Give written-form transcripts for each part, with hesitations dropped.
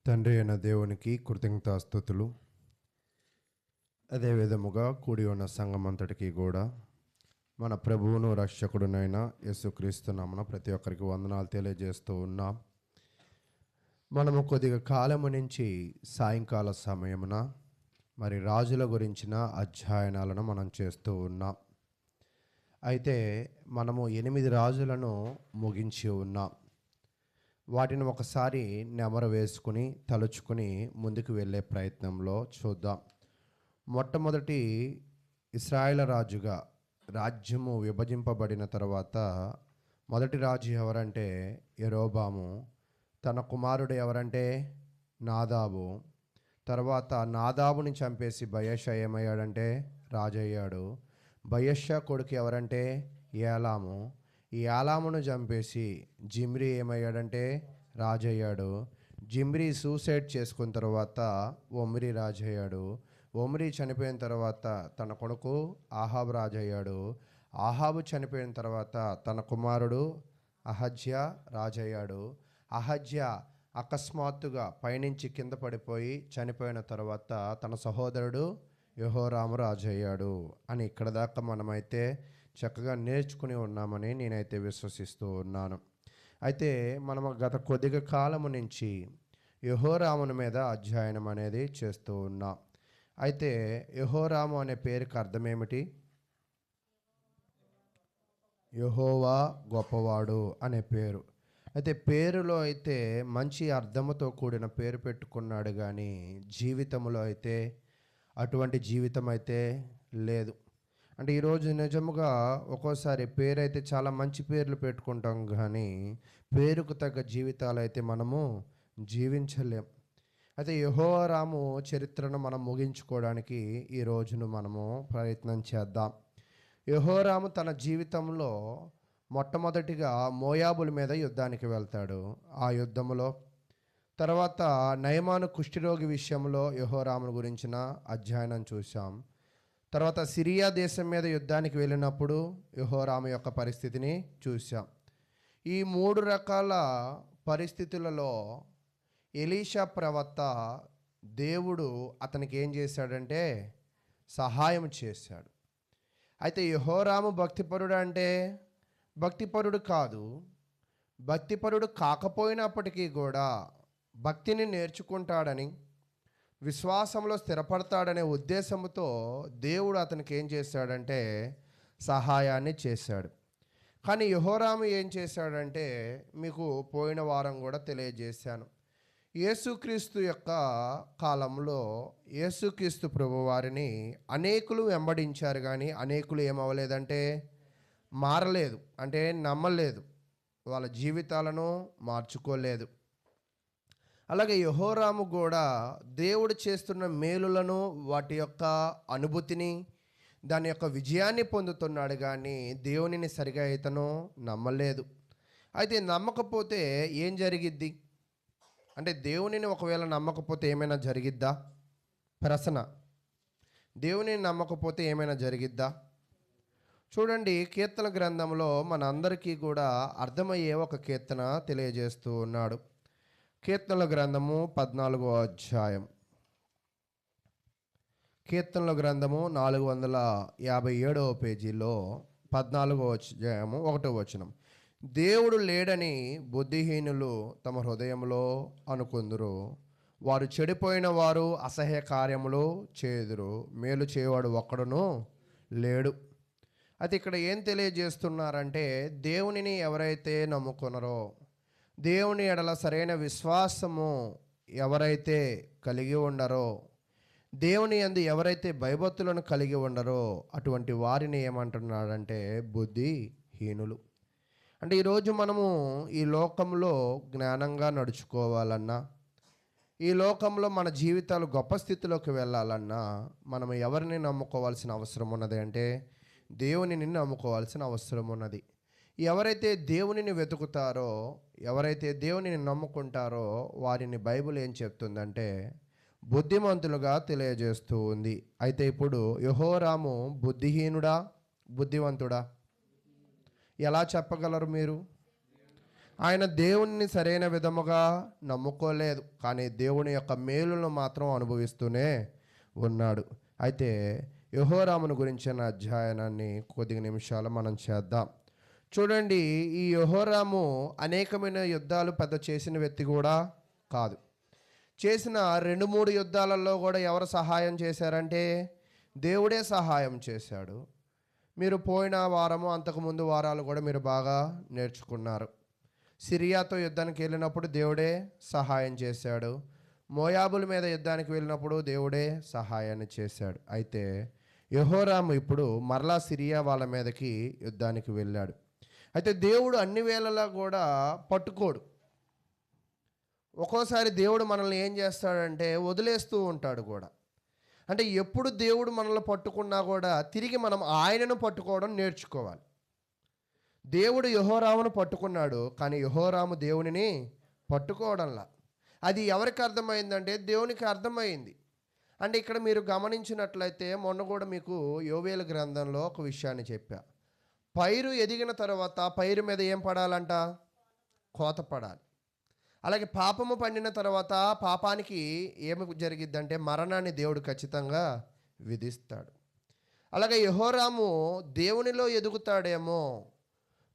తండ్రి అయిన దేవునికి కృతజ్ఞతాస్తుతులు. అదే విధముగా కూడి ఉన్న సంఘమంతటికి కూడా మన ప్రభువును రక్షకుడునైన యేసుక్రీస్తు నామమున ప్రతి ఒక్కరికి వందనాలు తెలియజేస్తూ ఉన్నాం. మనము కొద్దిగా కాలము నుంచి సాయంకాల సమయమున మరి రాజుల గురించిన అధ్యయనాలను మనం చేస్తూ ఉన్నాం. అయితే మనము 8 రాజులను ముగించి ఉన్నాం. వాటిని ఒకసారి నెమరు వేసుకుని తలుచుకుని ముందుకు వెళ్ళే ప్రయత్నంలో చూద్దాం. మొట్టమొదటి ఇశ్రాయేలు రాజుగా రాజ్యము విభజింపబడిన తర్వాత మొదటి రాజు ఎవరంటే యెరోబాము. తన కుమారుడు ఎవరంటే నాదాబు. తర్వాత నాదాబుని చంపేసి బయెషా ఏమయ్యాడంటే రాజు అయ్యాడు. బయెషా కొడుకు ఎవరంటే ఏలాము. ఈ ఏలామును చంపేసి జిమ్రీ ఏమయ్యాడంటే రాజు అయ్యాడు. జిమ్రీ సూసైడ్ చేసుకున్న తర్వాత ఒమ్రీ రాజు అయ్యాడు. ఒమ్రీ చనిపోయిన తర్వాత తన కొడుకు ఆహాబు రాజు అయ్యాడు. ఆహాబు చనిపోయిన తర్వాత తన కుమారుడు అహజ్యా రాజు అయ్యాడు. అహజ్యా అకస్మాత్తుగా పైనుంచి కింద పడిపోయి చనిపోయిన తర్వాత తన సహోదరుడు యెహోరాము రాజు అయ్యాడు అని ఇక్కడ దాకా మనమైతే చక్కగా నేర్చుకుని ఉన్నామని నేనైతే విశ్వసిస్తూ ఉన్నాను. అయితే మనం గత కొద్దిగా కాలము నుంచి యెహోరాముని మీద అధ్యయనం అనేది చేస్తూ ఉన్నాం. అయితే యెహోరాము అనే పేరుకి అర్థం ఏమిటి? యెహోవా గొప్పవాడు అనే పేరు. అయితే పేరులో అయితే మంచి అర్థముతో కూడిన పేరు పెట్టుకున్నాడు, కానీ జీవితంలో అయితే అటువంటి జీవితం అయితే లేదు. అంటే ఈరోజు నిజముగా ఒక్కోసారి పేరు అయితే చాలా మంచి పేర్లు పెట్టుకుంటాం, కానీ పేరుకు తగ్గ జీవితాలు అయితే మనము జీవించలేం. అయితే యెహోరాము చరిత్రను మనం ముగించుకోవడానికి ఈ రోజును మనము ప్రయత్నం చేద్దాం. యెహోరాము తన జీవితంలో మొట్టమొదటిగా మోయాబుల మీద యుద్ధానికి వెళ్తాడు. ఆ యుద్ధములో తర్వాత నయమాను కుష్ఠరోగి విషయంలో యెహోరామును గురించిన అధ్యయనం చూసాం. తర్వాత సిరియా దేశం మీద యుద్ధానికి వెళ్ళినప్పుడు యెహోరాము యొక్క పరిస్థితిని చూసాం. ఈ 3 రకాల పరిస్థితులలో ఎలీషా ప్రవక్త దేవుడు అతనికి ఏం చేశాడంటే సహాయం చేశాడు. అయితే యెహోరాము భక్తిపరుడు అంటే భక్తిపరుడు కాదు. భక్తిపరుడు కాకపోయినప్పటికీ కూడా భక్తిని నేర్చుకుంటాడని, విశ్వాసంలో స్థిరపడతాడనే ఉద్దేశంతో దేవుడు అతనికి ఏం చేశాడంటే సహాయాన్ని చేశాడు. కానీ యెహోరాము ఏం చేశాడంటే మీకు పోయిన వారం కూడా తెలియజేశాను. యేసుక్రీస్తు యొక్క కాలంలో యేసుక్రీస్తు ప్రభువారిని అనేకులు వెంబడించారు, కానీ అనేకులు ఏమవ్వలేదంటే మారలేదు, అంటే నమ్మలేదు, వాళ్ళ జీవితాలను మార్చుకోలేదు. అలాగే యెహోరాము కూడా దేవుడు చేస్తున్న మేలులను, వాటి యొక్క అనుభూతిని, దాని యొక్క విజయాన్ని పొందుతున్నాడు, కానీ దేవునిని సరిగా ఇతను నమ్మలేదు. అయితే నమ్మకపోతే ఏం జరిగిద్ది అంటే, దేవునిని ఒకవేళ నమ్మకపోతే ఏమైనా జరిగిద్దా? ప్రశ్న. దేవునిని నమ్మకపోతే ఏమైనా జరిగిద్దా? చూడండి, కీర్తన గ్రంథంలో మన అందరికీ కూడా అర్థమయ్యే ఒక కీర్తన తెలియజేస్తూ ఉన్నాడు. కీర్తనల గ్రంథము 14వ అధ్యాయం. కీర్తనల గ్రంథము 457వ పేజీలో 14వ అధ్యాయము 1వ వచనం. దేవుడు లేడని బుద్ధిహీనులు తమ హృదయంలో అనుకుందురు, వారు చెడిపోయిన వారు అసహ్య కార్యములు చేయుదురు, మేలు చేయవాడు ఒక్కడును లేడు. అయితే ఇక్కడ ఏం తెలియజేస్తున్నారంటే, దేవునిని ఎవరైతే నమ్ముకున్నారో, దేవుని ఎడల సరైన విశ్వాసము ఎవరైతే కలిగి ఉండరో, దేవుని యందు ఎవరైతే భయభక్తులను కలిగి ఉండరో, అటువంటి వారిని ఏమంటున్నాడంటే బుద్ధిహీనులు. అంటే ఈరోజు మనము ఈ లోకంలో జ్ఞానంగా నడుచుకోవాలన్నా, ఈ లోకంలో మన జీవితాలు గొప్ప స్థితిలోకి వెళ్ళాలన్నా మనం ఎవరిని నమ్ముకోవాల్సిన అవసరం ఉన్నది అంటే దేవునిని నమ్ముకోవాల్సిన అవసరం ఉన్నది. ఎవరైతే దేవునిని వెతుకుతారో, ఎవరైతే దేవునిని నమ్ముకుంటారో వారిని బైబిల్ ఏం చెప్తుందంటే బుద్ధిమంతులుగా తెలియజేస్తూ ఉంది. అయితే ఇప్పుడు యెహోరాము బుద్ధిహీనుడా బుద్ధివంతుడా ఎలా చెప్పగలరు మీరు? ఆయన దేవుణ్ణి సరైన విధముగా నమ్ముకోలేదు, కానీ దేవుని యొక్క మేలును మాత్రం అనుభవిస్తూనే ఉన్నాడు. అయితే యెహోరామును గురించిన అధ్యయనాన్ని కొద్ది నిమిషాలు మనం చేద్దాం. చూడండి, ఈ యెహోరాము అనేకమైన యుద్ధాలు పెద్ద చేసిన వ్యక్తి కూడా కాదు. చేసిన 2-3 యుద్ధాలలో కూడా ఎవరు సహాయం చేశారంటే దేవుడే సహాయం చేశాడు. మీరు పోయిన వారము అంతకుముందు వారాలు కూడా మీరు బాగా నేర్చుకున్నారు. సిరియాతో యుద్ధానికి వెళ్ళినప్పుడు దేవుడే సహాయం చేశాడు. మోయాబుల మీద యుద్ధానికి వెళ్ళినప్పుడు దేవుడే సహాయాన్ని చేశాడు. అయితే యెహోరాము ఇప్పుడు మరలా సిరియా వాళ్ళ మీదకి యుద్ధానికి వెళ్ళాడు. అయితే దేవుడు అన్ని వేళలా కూడా పట్టుకోడు. ఒక్కోసారి దేవుడు మనల్ని ఏం చేస్తాడంటే వదిలేస్తూ ఉంటాడు కూడా. అంటే ఎప్పుడు దేవుడు మనల్ని పట్టుకున్నా కూడా తిరిగి మనం ఆయనను పట్టుకోవడం నేర్చుకోవాలి. దేవుడు యెహోరామును పట్టుకున్నాడు, కానీ యెహోరాము దేవునిని పట్టుకోవడంలా. అది ఎవరికి అర్థమైందంటే దేవునికి అర్థమైంది. అంటే ఇక్కడ మీరు గమనించినట్లయితే మొన్న కూడా మీకు యోవేలు గ్రంథంలో ఒక విషయాన్ని చెప్పా. పైరు ఎదిగిన తర్వాత పైరు మీద ఏం పడాలంట? కోత పడాలి. అలాగే పాపము పండిన తర్వాత పాపానికి ఏమి జరిగిద్దంటే మరణాన్ని దేవుడు ఖచ్చితంగా విధిస్తాడు. అలాగే యెహోరాము దేవునిలో ఎదుగుతాడేమో,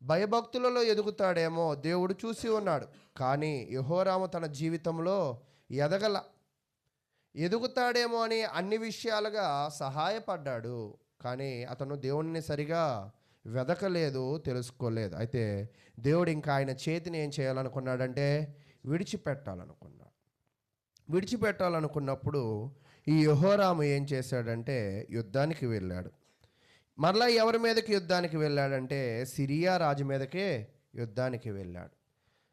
భయభక్తులలో ఎదుగుతాడేమో దేవుడు చూసి ఉన్నాడు. కానీ యెహోరాము తన జీవితంలో ఎదుగుతాడేమో అని అన్ని విషయాలుగా సహాయపడ్డాడు, కానీ అతను దేవుణ్ణి సరిగా వెదకలేదు, తెలుసుకోలేదు. అయితే దేవుడు ఇంకా ఆయన చేతిని ఏం చేయాలనుకున్నాడంటే విడిచిపెట్టాలనుకున్నప్పుడు ఈ యెహోరాము ఏం చేశాడంటే యుద్ధానికి వెళ్ళాడు. మరలా ఎవరి మీదకి యుద్ధానికి వెళ్ళాడంటే సిరియా రాజు మీదకే యుద్ధానికి వెళ్ళాడు.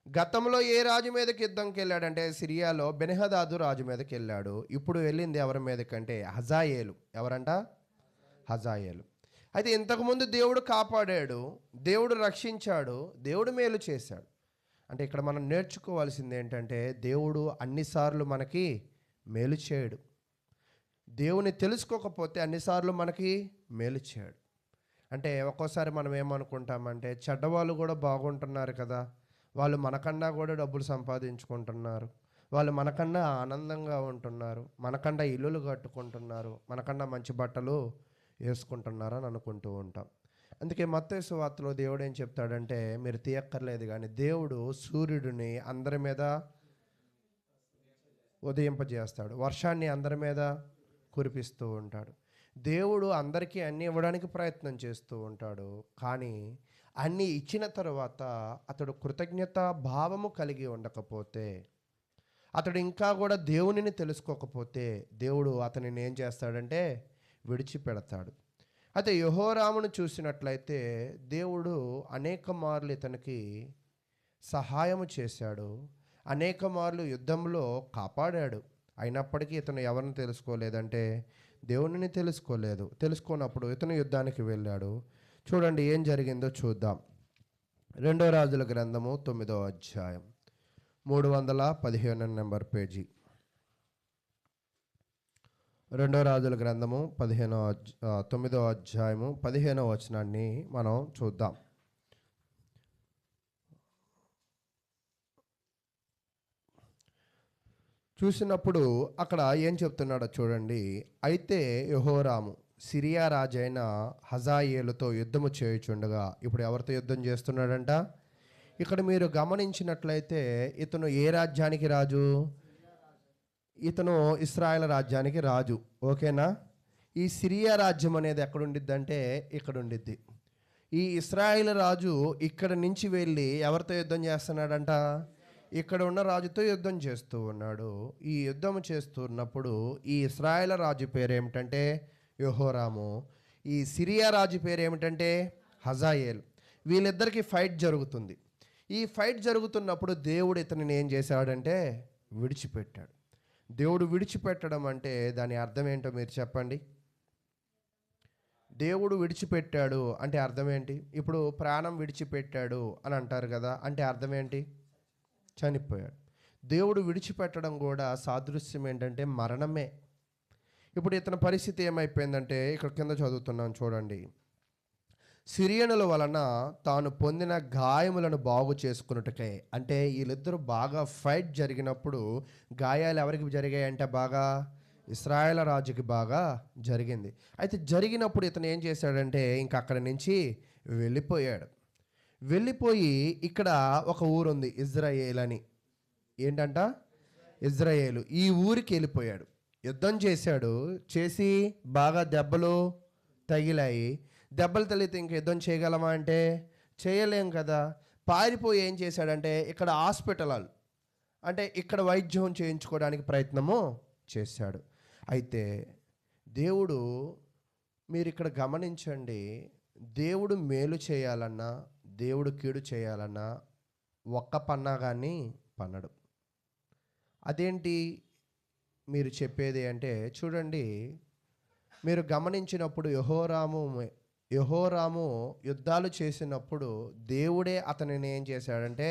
గతంలో ఏ రాజు మీదకి యుద్ధంకి వెళ్ళాడంటే సిరియాలో బెన్హదాదు రాజు మీదకి వెళ్ళాడు. ఇప్పుడు వెళ్ళింది ఎవరి మీదకంటే హజాయేలు. ఎవరంట? హజాయేలు. అయితే ఇంతకుముందు దేవుడు కాపాడాడు, దేవుడు రక్షించాడు, దేవుడు మేలు చేశాడు. అంటే ఇక్కడ మనం నేర్చుకోవాల్సింది ఏంటంటే దేవుడు అన్నిసార్లు మనకి మేలు చేయడు. దేవుని తెలుసుకోకపోతే అన్నిసార్లు మనకి మేలు చేయడు. అంటే ఒక్కోసారి మనం ఏమనుకుంటామంటే చెడ్డవాళ్ళు కూడా బాగుంటున్నారు కదా, వాళ్ళు మనకన్నా కూడా డబ్బులు సంపాదించుకుంటున్నారు, వాళ్ళు మనకన్నా ఆనందంగా ఉంటున్నారు, మనకన్నా ఇల్లులు కట్టుకుంటున్నారు, మనకన్నా మంచి బట్టలు వేసుకుంటున్నారు అని అనుకుంటూ ఉంటాం. అందుకే మత్తయి సువార్తలో దేవుడు ఏం చెప్తాడంటే మీరు తీయక్కర్లేదు, కానీ దేవుడు సూర్యుడిని అందరి మీద ఉదయింపజేస్తాడు, వర్షాన్ని అందరి మీద కురిపిస్తూ ఉంటాడు. దేవుడు అందరికీ అన్నీ ఇవ్వడానికి ప్రయత్నం చేస్తూ ఉంటాడు, కానీ అన్నీ ఇచ్చిన తర్వాత అతడు కృతజ్ఞత భావము కలిగి ఉండకపోతే, అతడు ఇంకా కూడా దేవునిని తెలుసుకోకపోతే దేవుడు అతనిని ఏం చేస్తాడంటే విడిచిపెడతాడు. అయితే యెహోరామును చూసినట్లయితే దేవుడు అనేక మార్లు ఇతనికి సహాయము చేశాడు, అనేక మార్లు యుద్ధంలో కాపాడాడు. అయినప్పటికీ ఇతను ఎవరిని తెలుసుకోలేదంటే దేవునిని తెలుసుకోనప్పుడు ఇతను యుద్ధానికి వెళ్ళాడు. చూడండి ఏం జరిగిందో చూద్దాం. 2 రాజుల గ్రంథము 9వ అధ్యాయం 315 నెంబర్ పేజీ. 2 రాజుల గ్రంథము 9వ అధ్యాయము 15వ వచనాన్ని మనం చూద్దాం. చూసినప్పుడు అక్కడ ఏం చెప్తున్నాడో చూడండి. అయితే యెహోరాము సిరియా రాజైన హజాయేలుతో యుద్ధము చేయుచుండగా, ఇప్పుడు ఎవరితో యుద్ధం చేస్తున్నాడంట? ఇక్కడ మీరు గమనించినట్లయితే ఇతను ఏ రాజ్యానికి రాజు? ఇతను ఇశ్రాయేల్ రాజ్యానికి రాజు. ఓకేనా? ఈ సిరియా రాజ్యం అనేది ఎక్కడుండిద్దంటే ఇక్కడ ఉండిద్ది. ఈ ఇశ్రాయేల్ రాజు ఇక్కడ నుంచి వెళ్ళి ఎవరితో యుద్ధం చేస్తున్నాడంట? ఇక్కడ ఉన్న రాజుతో యుద్ధం చేస్తూ ఉన్నాడు. ఈ యుద్ధం చేస్తున్నప్పుడు ఈ ఇశ్రాయేల్ రాజు పేరు ఏమిటంటే యెహోరాము, ఈ సిరియా రాజు పేరు ఏమిటంటే హజాయేల్. వీళ్ళిద్దరికీ ఫైట్ జరుగుతుంది. ఈ ఫైట్ జరుగుతున్నప్పుడు దేవుడు ఇతనిని ఏం చేశాడంటే విడిచిపెట్టాడు. దేవుడు విడిచిపెట్టడం అంటే దాని అర్థం ఏంటో మీరు చెప్పండి. దేవుడు విడిచిపెట్టాడు అంటే అర్థం ఏంటి? ఇప్పుడు ప్రాణం విడిచిపెట్టాడు అని అంటారు కదా, అంటే అర్థం ఏంటి? చనిపోయాడు. దేవుడు విడిచిపెట్టడం కూడా సాదృశ్యం ఏంటంటే మరణమే. ఇప్పుడు ఇతని పరిస్థితి ఏమైపోయిందంటే ఇక్కడ కింద చదువుతున్నాం చూడండి. సిరియనుల వలన తాను పొందిన గాయములను బాగు చేసుకున్నట్టుకై. అంటే వీళ్ళిద్దరూ బాగా ఫైట్ జరిగినప్పుడు గాయాలు ఎవరికి జరిగాయంటే బాగా ఇశ్రాయేల్ రాజుకి బాగా జరిగింది. అయితే జరిగినప్పుడు ఇతను ఏం చేశాడంటే ఇంక అక్కడి నుంచి వెళ్ళిపోయాడు. వెళ్ళిపోయి ఇక్కడ ఒక ఊరుంది ఇజ్రాయేల్ అని. ఏంటంట? ఇజ్రాయేలు. ఈ ఊరికి వెళ్ళిపోయాడు. యుద్ధం చేశాడు. చేసి బాగా దెబ్బలు తగిలాయి. దెబ్బలు తగిలితే ఇంక యుద్ధం చేయగలమా అంటే చేయలేం కదా. పారిపోయి ఏం చేశాడంటే ఇక్కడ హాస్పిటల్ అంటే ఇక్కడ వైద్యం చేయించుకోవడానికి ప్రయత్నము చేశాడు. అయితే దేవుడు, మీరు ఇక్కడ గమనించండి, దేవుడు మేలు చేయాలన్నా దేవుడు కీడు చేయాలన్నా ఒక్క పన్నా కానీ పన్నడు. అదేంటి మీరు చెప్పేది అంటే చూడండి, మీరు గమనించినప్పుడు యెహోరాము యుద్ధాలు చేసినప్పుడు దేవుడే అతనిని ఏం చేశాడంటే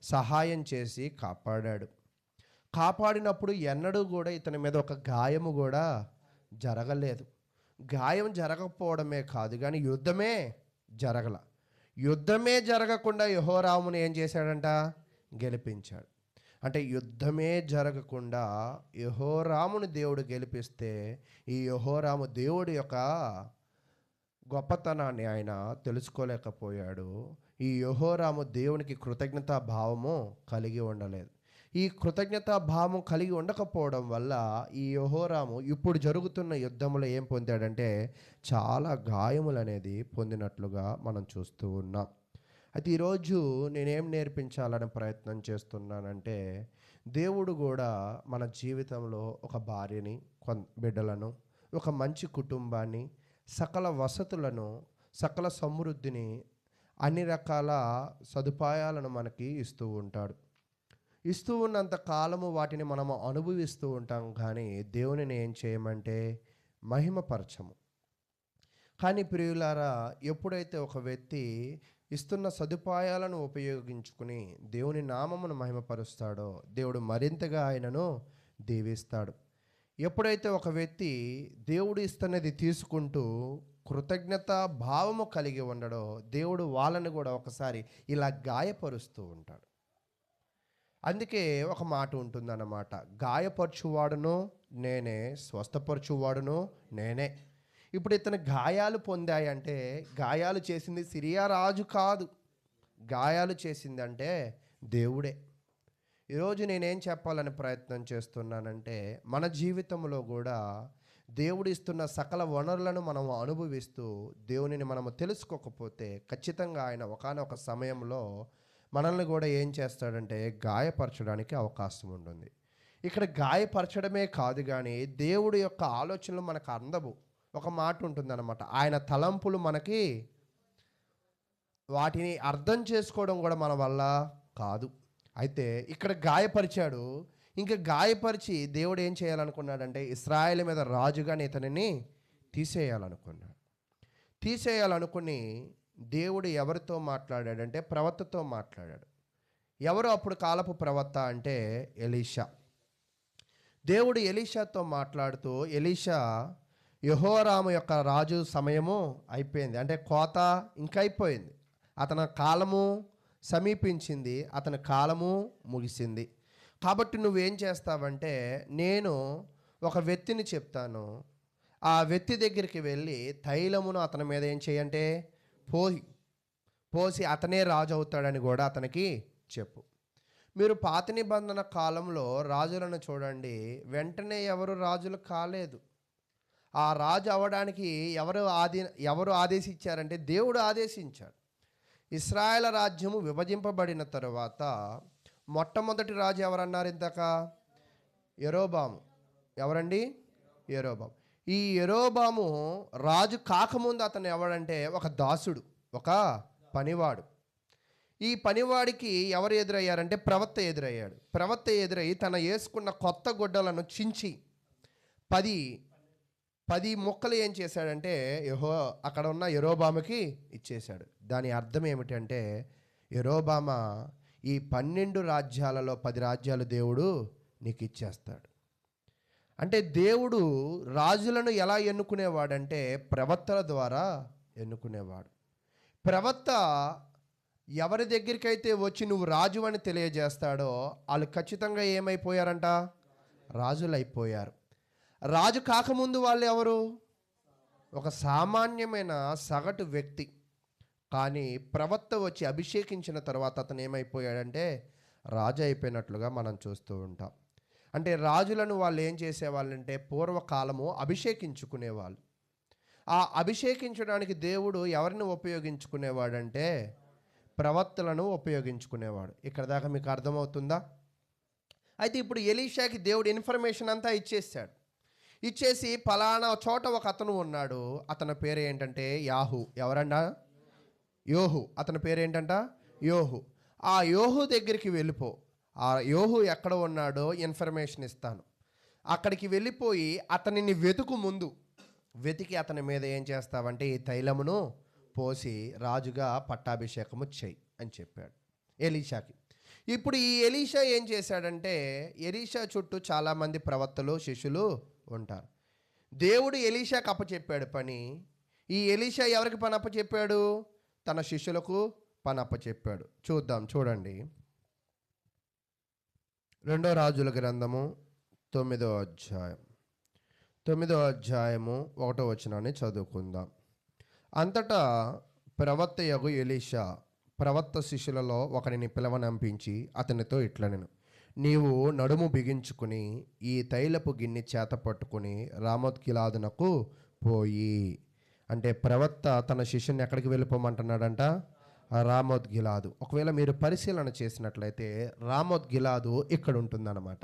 సహాయం చేసి కాపాడాడు. కాపాడినప్పుడు ఎన్నడూ కూడా ఇతని మీద ఒక గాయము కూడా జరగలేదు. గాయం జరగకపోవడమే కాదు కానీ యుద్ధమే జరగకుండా యెహోరాముని ఏం చేశాడంట? గెలిపించాడు. అంటే యుద్ధమే జరగకుండా యెహోరాముని దేవుడు గెలిపిస్తే ఈ యెహోరాము దేవుడి యొక్క గొప్పతనాన్ని ఆయన తెలుసుకోలేకపోయాడు. ఈ యెహోరాము దేవునికి కృతజ్ఞతా భావము కలిగి ఉండలేదు. ఈ కృతజ్ఞతా భావం కలిగి ఉండకపోవడం వల్ల ఈ యెహోరాము ఇప్పుడు జరుగుతున్న యుద్ధంలో ఏం పొందాడంటే చాలా గాయములు అనేది పొందినట్లుగా మనం చూస్తూ ఉన్నాం. అయితే ఈరోజు నేనేం నేర్పించాలని ప్రయత్నం చేస్తున్నానంటే దేవుడు కూడా మన జీవితంలో ఒక భార్యని, బిడ్డలను, ఒక మంచి కుటుంబాన్ని, సకల వసతులను, సకల సమృద్ధిని, అన్ని రకాల సదుపాయాలను మనకి ఇస్తూ ఉంటాడు. ఇస్తూ ఉన్నంత కాలము వాటిని మనము అనుభవిస్తూ ఉంటాం. కానీ దేవునిని ఏం చేయమంటే మహిమపరచము. కానీ ప్రియులారా, ఎప్పుడైతే ఒక వ్యక్తి ఇస్తున్న సదుపాయాలను ఉపయోగించుకుని దేవుని నామమును మహిమపరుస్తాడో దేవుడు మరింతగా ఆయనను దీవిస్తాడు. ఎప్పుడైతే ఒక వ్యక్తి దేవుడు ఇస్తున్నది తీసుకుంటూ కృతజ్ఞత భావము కలిగి ఉండడో దేవుడు వాళ్ళని కూడా ఒకసారి ఇలా గాయపరుస్తూ ఉంటాడు. అందుకే ఒక మాట ఉంటుందన్నమాట, గాయపరచువాడును నేనే, స్వస్థపరచువాడును నేనే. ఇప్పుడు ఇతను గాయాలు పొందాయంటే గాయాలు చేసింది సిరియా రాజు కాదు, గాయాలు చేసిందంటే దేవుడే. ఈరోజు నేనేం చెప్పాలని ప్రయత్నం చేస్తున్నానంటే మన జీవితంలో కూడా దేవుడు ఇస్తున్న సకల వనరులను మనం అనుభవిస్తూ దేవునిని మనము తెలుసుకోకపోతే ఖచ్చితంగా ఆయన ఒకానొక సమయంలో మనల్ని కూడా ఏం చేస్తాడంటే గాయపరచడానికి అవకాశం ఉంటుంది. ఇక్కడ గాయపరచడమే కాదు కానీ దేవుడి యొక్క ఆలోచనలు మనకు అందవు. ఒక మాట ఉంటుందన్నమాట, ఆయన తలంపులు మనకి వాటిని అర్థం చేసుకోవడం కూడా మన వల్ల కాదు. అయితే ఇక్కడ గాయపరిచాడు. ఇంకా గాయపరిచి దేవుడు ఏం చేయాలనుకున్నాడంటే ఇశ్రాయేలు మీద రాజుగానే ఇతనిని తీసేయాలనుకుని దేవుడు ఎవరితో మాట్లాడాడంటే ప్రవక్తతో మాట్లాడాడు. ఎవరు అప్పుడు కాలపు ప్రవక్త అంటే ఎలీషా. దేవుడు ఎలీషాతో మాట్లాడుతూ, ఎలీషా, యెహోరాము యొక్క రాజు సమయము అయిపోయింది, అంటే కోత ఇంకా అయిపోయింది, అతని కాలము సమీపించింది, అతని కాలము ముగిసింది. కాబట్టి నువ్వేం చేస్తావంటే నేను ఒక వ్యక్తిని చెప్తాను, ఆ వ్యక్తి దగ్గరికి వెళ్ళి తైలమును అతని మీద ఏం చేయంటే పోసి అతనే రాజు అవుతాడని కూడా అతనికి చెప్పు. మీరు పాత నిబంధన కాలంలో రాజులను చూడండి, వెంటనే ఎవరు రాజులు కాలేదు. ఆ రాజు అవ్వడానికి ఎవరు ఆదేశించారంటే దేవుడు ఆదేశించాడు. ఇశ్రాయేల్ రాజ్యము విభజింపబడిన తరువాత మొట్టమొదటి రాజు ఎవరన్నారు ఇంతక? యెరోబాము. ఎవరండి? యెరోబాము. ఈ యెరోబాము రాజు కాకముందు అతను ఎవడంటే ఒక దాసుడు, ఒక పనివాడు. ఈ పనివాడికి ఎవరు ఎదురయ్యారంటే ప్రవక్త ఎదురయ్యాడు. ప్రవక్త ఎదురయ్యి తన వేసుకున్న కొత్త గుడ్డలను చించి 10 ముక్కలు ఏం చేశాడంటే అక్కడ ఉన్న యెరోబాముకి ఇచ్చేశాడు. దాని అర్థం ఏమిటంటే యెరోబామా, ఈ 12 రాజ్యాలలో 10 రాజ్యాలు దేవుడు నీకు ఇచ్చేస్తాడు. అంటే దేవుడు రాజులను ఎలా ఎన్నుకునేవాడంటే ప్రవక్తల ద్వారా ఎన్నుకునేవాడు. ప్రవక్త ఎవరి దగ్గరికైతే వచ్చి నువ్వు రాజు అని తెలియజేస్తాడో వాళ్ళు ఖచ్చితంగా ఏమైపోయారంట? రాజులు అయిపోయారు. రాజు కాకముందు వాళ్ళు ఎవరు? ఒక సామాన్యమైన సగటు వ్యక్తి. కానీ ప్రవక్త వచ్చి అభిషేకించిన తర్వాత అతను ఏమైపోయాడంటే రాజు అయిపోయినట్లుగా మనం చూస్తూ ఉంటాం. అంటే రాజులను వాళ్ళు ఏం చేసేవాళ్ళంటే పూర్వకాలము అభిషేకించుకునేవాళ్ళు. ఆ అభిషేకించడానికి దేవుడు ఎవరిని ఉపయోగించుకునేవాడంటే ప్రవక్తలను ఉపయోగించుకునేవాడు. ఇక్కడ దాకా మీకు అర్థమవుతుందా? అయితే ఇప్పుడు ఎలీషాకి దేవుడు ఇన్ఫర్మేషన్ అంతా ఇచ్చేసాడు. ఇచ్చేసి ఫలానా చోట ఒక అతను ఉన్నాడు, అతని పేరు ఏంటంటే యాహు. ఎవరన్నా? యోహు. అతని పేరు ఏంటంట? యోహు. ఆ యోహు దగ్గరికి వెళ్ళిపో. ఆ యోహు ఎక్కడ ఉన్నాడో ఇన్ఫర్మేషన్ ఇస్తాను. అక్కడికి వెళ్ళిపోయి అతనిని వెతుకు. ముందు వెతికి అతని మీద ఏం చేస్తావంటే ఈ తైలమును పోసి రాజుగా పట్టాభిషేకము చెయ్యి అని చెప్పాడు ఎలీషాకి. ఇప్పుడు ఈ ఎలీషా ఏం చేశాడంటే, ఎలీషా చుట్టూ చాలామంది ప్రవక్తలు శిష్యులు ఉంటారు. దేవుడు ఎలీషాకి అప్పచెప్పాడు పని. ఈ ఎలీషా ఎవరికి పని అప్పచెప్పాడు? తన శిష్యులకు పని అప్పచెప్పాడు. చూద్దాం, చూడండి. 2 రాజుల గ్రంథము 9వ అధ్యాయం 1వ వచనాన్ని చదువుకుందాం. అంతటా ప్రవక్తయగు ఎలీషా ప్రవక్త శిష్యులలో ఒకరిని పిలవనంపించి అతనితో ఇట్లనెను, నీవు నడుము బిగించుకుని ఈ తైలపు గిన్నె చేత పట్టుకుని రామోత్గిలాదునకు పోయి. అంటే ప్రవక్త తన శిష్యుని ఎక్కడికి వెళ్ళిపోమంటున్నాడంట? రామోత్గిలాదు. ఒకవేళ మీరు పరిశీలన చేసినట్లయితే రామోత్గిలాదు ఇక్కడ ఉంటుందన్నమాట.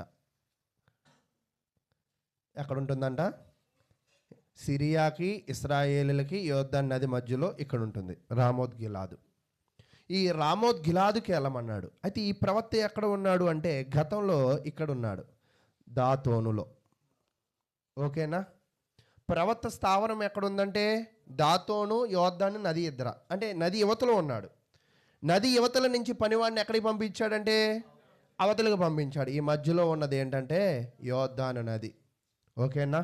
ఎక్కడ ఉంటుందంట? సిరియాకి ఇశ్రాయేలులకి యోర్దాను నది మధ్యలో ఇక్కడ ఉంటుంది రామోత్గిలాదు. ఈ రామోత్గిలాదుకి వెళ్ళమన్నాడు. అయితే ఈ ప్రవక్త ఎక్కడ ఉన్నాడు అంటే గతంలో ఇక్కడ ఉన్నాడు, దాతోనులో. ఓకేనా? ప్రవక్త స్థావరం ఎక్కడ ఉందంటే దాతోను యోర్దాను నది ఇద్దర, అంటే నది యువతలో ఉన్నాడు. నది యువతల నుంచి పనివాడిని ఎక్కడికి పంపించాడంటే అవతలకు పంపించాడు. ఈ మధ్యలో ఉన్నది ఏంటంటే యోర్దాను నది. ఓకేనా?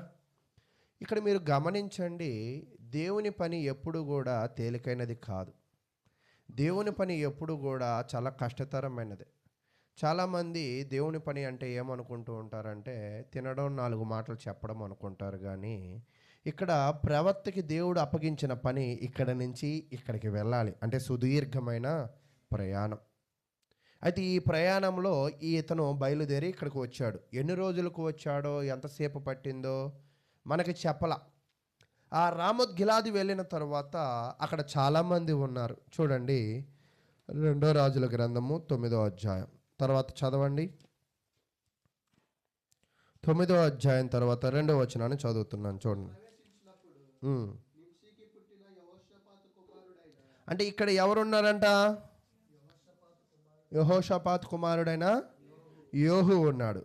ఇక్కడ మీరు గమనించండి, దేవుని పని ఎప్పుడు కూడా తేలికైనది కాదు. దేవుని పని ఎప్పుడు కూడా చాలా కష్టతరమైనది. చాలామంది దేవుని పని అంటే ఏమనుకుంటూ ఉంటారంటే తినడం, 4 మాటలు చెప్పడం అనుకుంటారు. కానీ ఇక్కడ ప్రవక్తకి దేవుడు అప్పగించిన పని ఇక్కడ నుంచి ఇక్కడికి వెళ్ళాలి, అంటే సుదీర్ఘమైన ప్రయాణం. అయితే ఈ ప్రయాణంలో ఇతను బయలుదేరి ఇక్కడికి వచ్చాడు. ఎన్ని రోజులకు వచ్చాడో, ఎంతసేపు పట్టిందో మనకి చెప్పల. ఆ రామోత్గిలాదు వెళ్ళిన తర్వాత అక్కడ చాలామంది ఉన్నారు. చూడండి, 2 రాజుల గ్రంథము 9వ అధ్యాయం తర్వాత చదవండి. 9వ అధ్యాయం తర్వాత 2వ వచనాన్ని చదువుతున్నాను, చూడండి. అంటే ఇక్కడ ఎవరున్నారంట? యెహోషాపాతు కుమారుడైన యోహు ఉన్నాడు.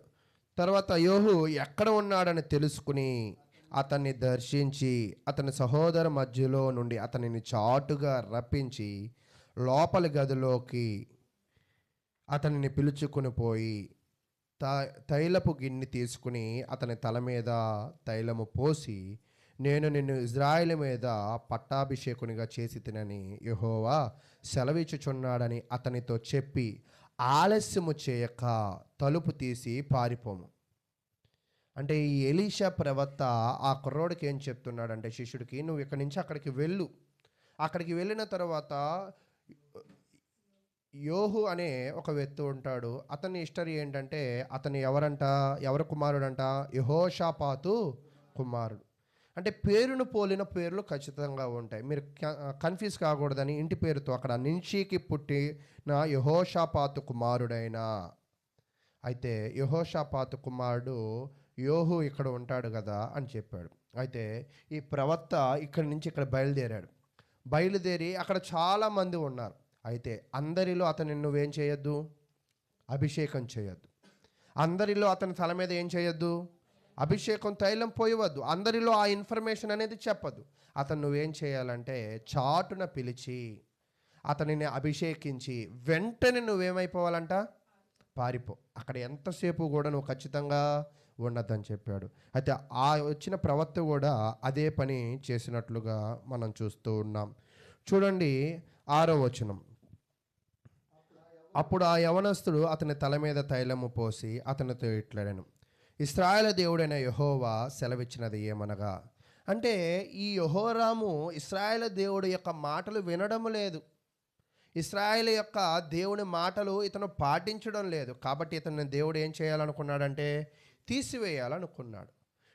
తర్వాత యోహు ఎక్కడ ఉన్నాడని తెలుసుకుని అతన్ని దర్శించి అతని సహోదర మధ్యలో నుండి అతనిని చాటుగా రప్పించి లోపలి గదిలోకి అతనిని పిలుచుకుని పోయి తైలపు గిన్నె తీసుకుని అతని తల మీద తైలము పోసి, నేను నిన్ను ఇజ్రాయేలు మీద పట్టాభిషేకునిగా చేసి తినని యెహోవా సెలవిచ్చుచున్నాడని అతనితో చెప్పి ఆలస్యము చేయక తలుపు తీసి పారిపోము. అంటే ఈ ఎలీషా ప్రవక్త ఆ కుర్రోడికి ఏం చెప్తున్నాడంటే శిష్యుడికి, నువ్వు ఇక్కడి నుంచి అక్కడికి వెళ్ళు. అక్కడికి వెళ్ళిన తర్వాత యోహు అనే ఒక వ్యక్తి ఉంటాడు. అతని హిస్టరీ ఏంటంటే అతను ఎవరి కుమారుడంట? యెహోషాపాతు కుమారుడు. అంటే పేరును పోలిన పేర్లు ఖచ్చితంగా ఉంటాయి. మీరు కన్ఫ్యూజ్ కాకూడదని ఇంటి పేరుతో అక్కడ నింషీకి పుట్టిన యెహోషాపాతు కుమారుడైన. అయితే యెహోషాపాతు కుమారుడు యోహు ఇక్కడ ఉంటాడు కదా అని చెప్పాడు. అయితే ఈ ప్రవక్త ఇక్కడి నుంచి ఇక్కడ బయలుదేరి అక్కడ చాలామంది ఉన్నారు. అయితే అందరిలో అతని నువ్వేం చేయొద్దు? అభిషేకం చేయొద్దు. అందరిలో అతని తల మీద ఏం చేయొద్దు? అభిషేకం తైలం పోయవద్దు. అందరిలో ఆ ఇన్ఫర్మేషన్ అనేది చెప్పద్దు. అతను నువ్వేం చేయాలంటే చాటున పిలిచి అతనిని అభిషేకించి వెంటనే నువ్వేమైపోవాలంట? పారిపో. అక్కడ ఎంతసేపు కూడా నువ్వు ఖచ్చితంగా ఉండద్దని చెప్పాడు. అయితే ఆ వచ్చిన ప్రవక్త కూడా అదే పని చేసినట్లుగా మనం చూస్తూ ఉన్నాం. చూడండి, 6వ వచనం. అప్పుడు ఆ యవనస్తుడు అతని తల మీద తైలము పోసి అతనితో ఇట్లడెను, ఇశ్రాయేలు దేవుడైన యెహోవా సెలవిచ్చినది ఏమనగా. అంటే ఈ యెహోరాము ఇశ్రాయేలు దేవుడి యొక్క మాటలు వినడం లేదు. ఇశ్రాయేలు యొక్క దేవుని మాటలు ఇతను పాటించడం లేదు. కాబట్టి ఇతన్ని దేవుడు ఏం చేయాలనుకున్నాడంటే తీసివేయాలనుకున్నాడు.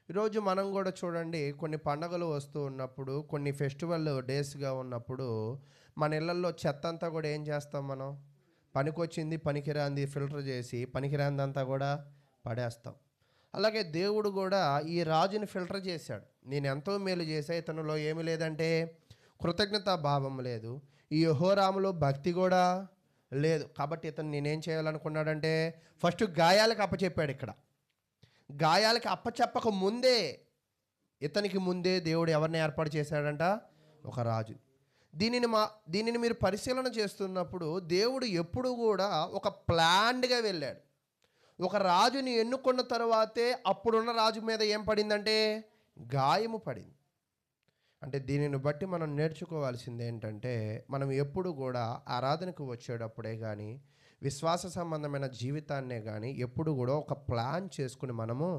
ఈరోజు మనం కూడా చూడండి, కొన్ని పండగలు వస్తూ ఉన్నప్పుడు, కొన్ని ఫెస్టివల్ డేస్గా ఉన్నప్పుడు మన ఇళ్ళల్లో చెత్త అంతా కూడా ఏం చేస్తాం మనం? పనికొచ్చింది పనికిరాంది ఫిల్టర్ చేసి పనికిరాందంతా కూడా పడేస్తాం. అలాగే దేవుడు కూడా ఈ రాజుని ఫిల్టర్ చేశాడు. నేను ఎంతో మేలు చేశా, ఇతనిలో ఏమి లేదంటే కృతజ్ఞతా భావం లేదు, ఈ యెహోరాములో భక్తి కూడా లేదు. కాబట్టి ఇతను నేనేం చేయాలనుకున్నాడంటే ఫస్ట్ గాయాలకు అప్పచెప్పాడు. ఇక్కడ గాయాలకి అప్పచెప్పక ముందే, ఇతనికి ముందే దేవుడు ఎవరిని ఏర్పాటు చేశాడంట? ఒక రాజు. దీనిని మీరు పరిశీలన చేస్తున్నప్పుడు దేవుడు ఎప్పుడు కూడా ఒక ప్లాన్డ్గా వెళ్ళాడు. ఒక రాజుని ఎన్నుకున్న తర్వాతే అప్పుడున్న రాజు మీద ఏం పడిందంటే గాయము పడింది. అంటే దీనిని బట్టి మనం నేర్చుకోవాల్సింది ఏంటంటే, మనం ఎప్పుడు కూడా ఆరాధనకు వచ్చేటప్పుడే కానీ, విశ్వాస సంబంధమైన జీవితాన్నే కానీ ఎప్పుడు కూడా ఒక ప్లాన్ చేసుకుని మనము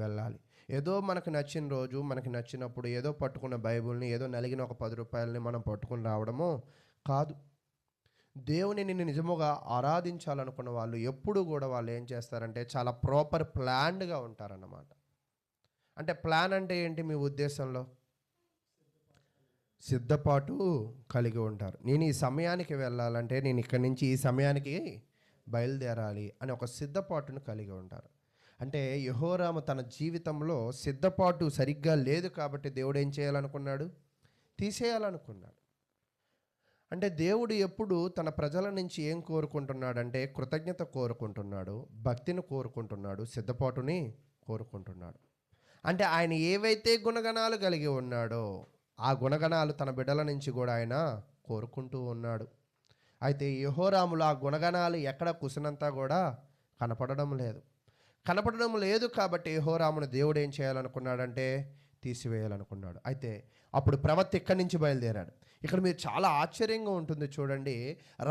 వెళ్ళాలి. ఏదో మనకు నచ్చిన రోజు మనకి నచ్చినప్పుడు ఏదో పట్టుకున్న బైబిల్ని, ఏదో నలిగిన ఒక 10 రూపాయలని మనం పట్టుకుని రావడము కాదు. దేవుని నిజముగా ఆరాధించాలనుకున్న వాళ్ళు ఎప్పుడు కూడా వాళ్ళు ఏం చేస్తారంటే చాలా ప్రాపర్ ప్లాన్డ్గా ఉంటారన్నమాట. అంటే ప్లాన్ అంటే ఏంటి మీ ఉద్దేశంలో? సిద్ధపాటు కలిగి ఉంటారు. నేను ఈ సమయానికి వెళ్ళాలంటే నేను ఇక్కడి నుంచి ఈ సమయానికి బయలుదేరాలి అని ఒక సిద్ధపాటును కలిగి ఉంటారు. అంటే యెహోరాము తన జీవితంలో సిద్ధపాటు సరిగ్గా లేదు కాబట్టి దేవుడు ఏం చేయాలనుకున్నాడు? తీసేయాలనుకున్నాడు. అంటే దేవుడు ఎప్పుడు తన ప్రజల నుంచి ఏం కోరుకుంటున్నాడంటే కృతజ్ఞత కోరుకుంటున్నాడు, భక్తిని కోరుకుంటున్నాడు, సిద్ధపాటుని కోరుకుంటున్నాడు. అంటే ఆయన ఏవైతే గుణగణాలు కలిగి ఉన్నాడో ఆ గుణగణాలు తన బిడ్డల నుంచి కూడా ఆయన కోరుకుంటూ ఉన్నాడు. అయితే యెహోరాములో ఆ గుణగణాలు ఎక్కడ కుసినంతా కూడా కనపడడం లేదు కాబట్టి యెహోరామును దేవుడు ఏం చేయాలనుకున్నాడంటే తీసివేయాలనుకున్నాడు. అయితే అప్పుడు ప్రవక్త ఇక్కడి నుంచి బయలుదేరాడు. ఇక్కడ మీరు చాలా ఆశ్చర్యంగా ఉంటుంది చూడండి,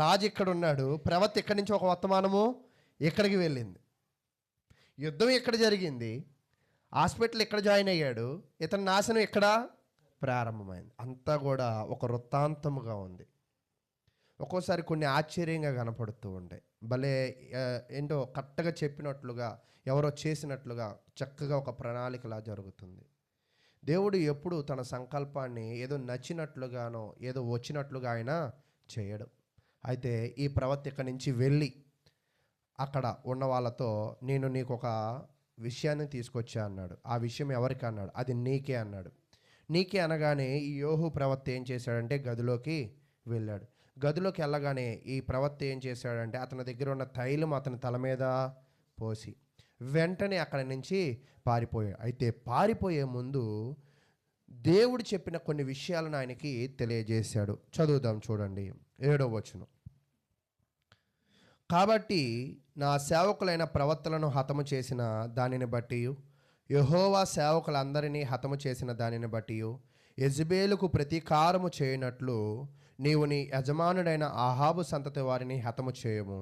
రాజు ఇక్కడ ఉన్నాడు, ప్రవక్త ఇక్కడి నుంచి ఒక వర్తమానము ఇక్కడికి వెళ్ళింది, యుద్ధం ఇక్కడ జరిగింది, హాస్పిటల్ ఇక్కడ జాయిన్ అయ్యాడు, ఇతని నాశనం ఇక్కడ ప్రారంభమైంది. అంతా కూడా ఒక వృత్తాంతముగా ఉంది. ఒక్కోసారి కొన్ని ఆశ్చర్యంగా కనపడుతూ ఉంటాయి. భలే ఏంటో కరెక్ట్గా చెప్పినట్లుగా, ఎవరో చేసినట్లుగా చక్కగా ఒక ప్రణాళికలా జరుగుతుంది. దేవుడు ఎప్పుడు తన సంకల్పాన్ని ఏదో నచ్చినట్లుగానో ఏదో వచ్చినట్లుగా ఆయన చేయడు. అయితే ఈ ప్రవక్త ఇక్కడి నుంచి వెళ్ళి అక్కడ ఉన్న వాళ్ళతో, నేను నీకు ఒక విషయాన్ని తీసుకొచ్చా అన్నాడు. ఆ విషయం ఎవరికి అన్నాడు? అది నీకే అన్నాడు. నీకే అనగానే ఈ యోహు ప్రవక్త ఏం చేశాడంటే గదిలోకి వెళ్ళాడు. గదిలోకి వెళ్ళగానే ఈ ప్రవక్త ఏం చేశాడంటే అతని దగ్గర ఉన్న తైలం అతని తల మీద పోసి వెంటనే అక్కడి నుంచి పారిపోయాడు. అయితే పారిపోయే ముందు దేవుడు చెప్పిన కొన్ని విషయాలను ఆయనకి తెలియజేశాడు. చదువుదాం చూడండి 7వ వచనం. కాబట్టి నా సేవకులైన ప్రవక్తలను హతము చేసిన దానిని బట్టి, యెహోవా సేవకులందరినీ హతము చేసిన దానిని బట్టి, యెజబేలుకు ప్రతీకారము చేయనట్లు నీవు నీ యజమానుడైన ఆహాబు సంతతి వారిని హతము చేయము.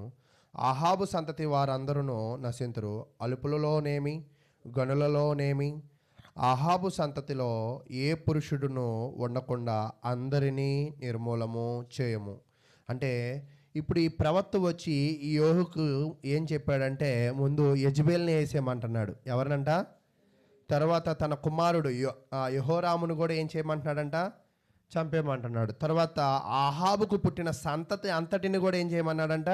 ఆహాబు సంతతి వారందరూ నశింతురు, అలుపులలోనేమి గనులలోనేమి. ఆహాబు సంతతిలో ఏ పురుషుడును ఉండకుండా అందరినీ నిర్మూలము చేయము. అంటే ఇప్పుడు ఈ ప్రవక్త వచ్చి ఈ యోహుకు ఏం చెప్పాడంటే, ముందు యెజబేల్ని వేసేయమంటున్నాడు. ఎవరినంట? తర్వాత తన కుమారుడు యెహోరామును కూడా ఏం చేయమంటున్నాడంట? చంపేయమంటున్నాడు. తర్వాత ఆహాబుకు పుట్టిన సంతతి అంతటిని కూడా ఏం చేయమన్నాడంట?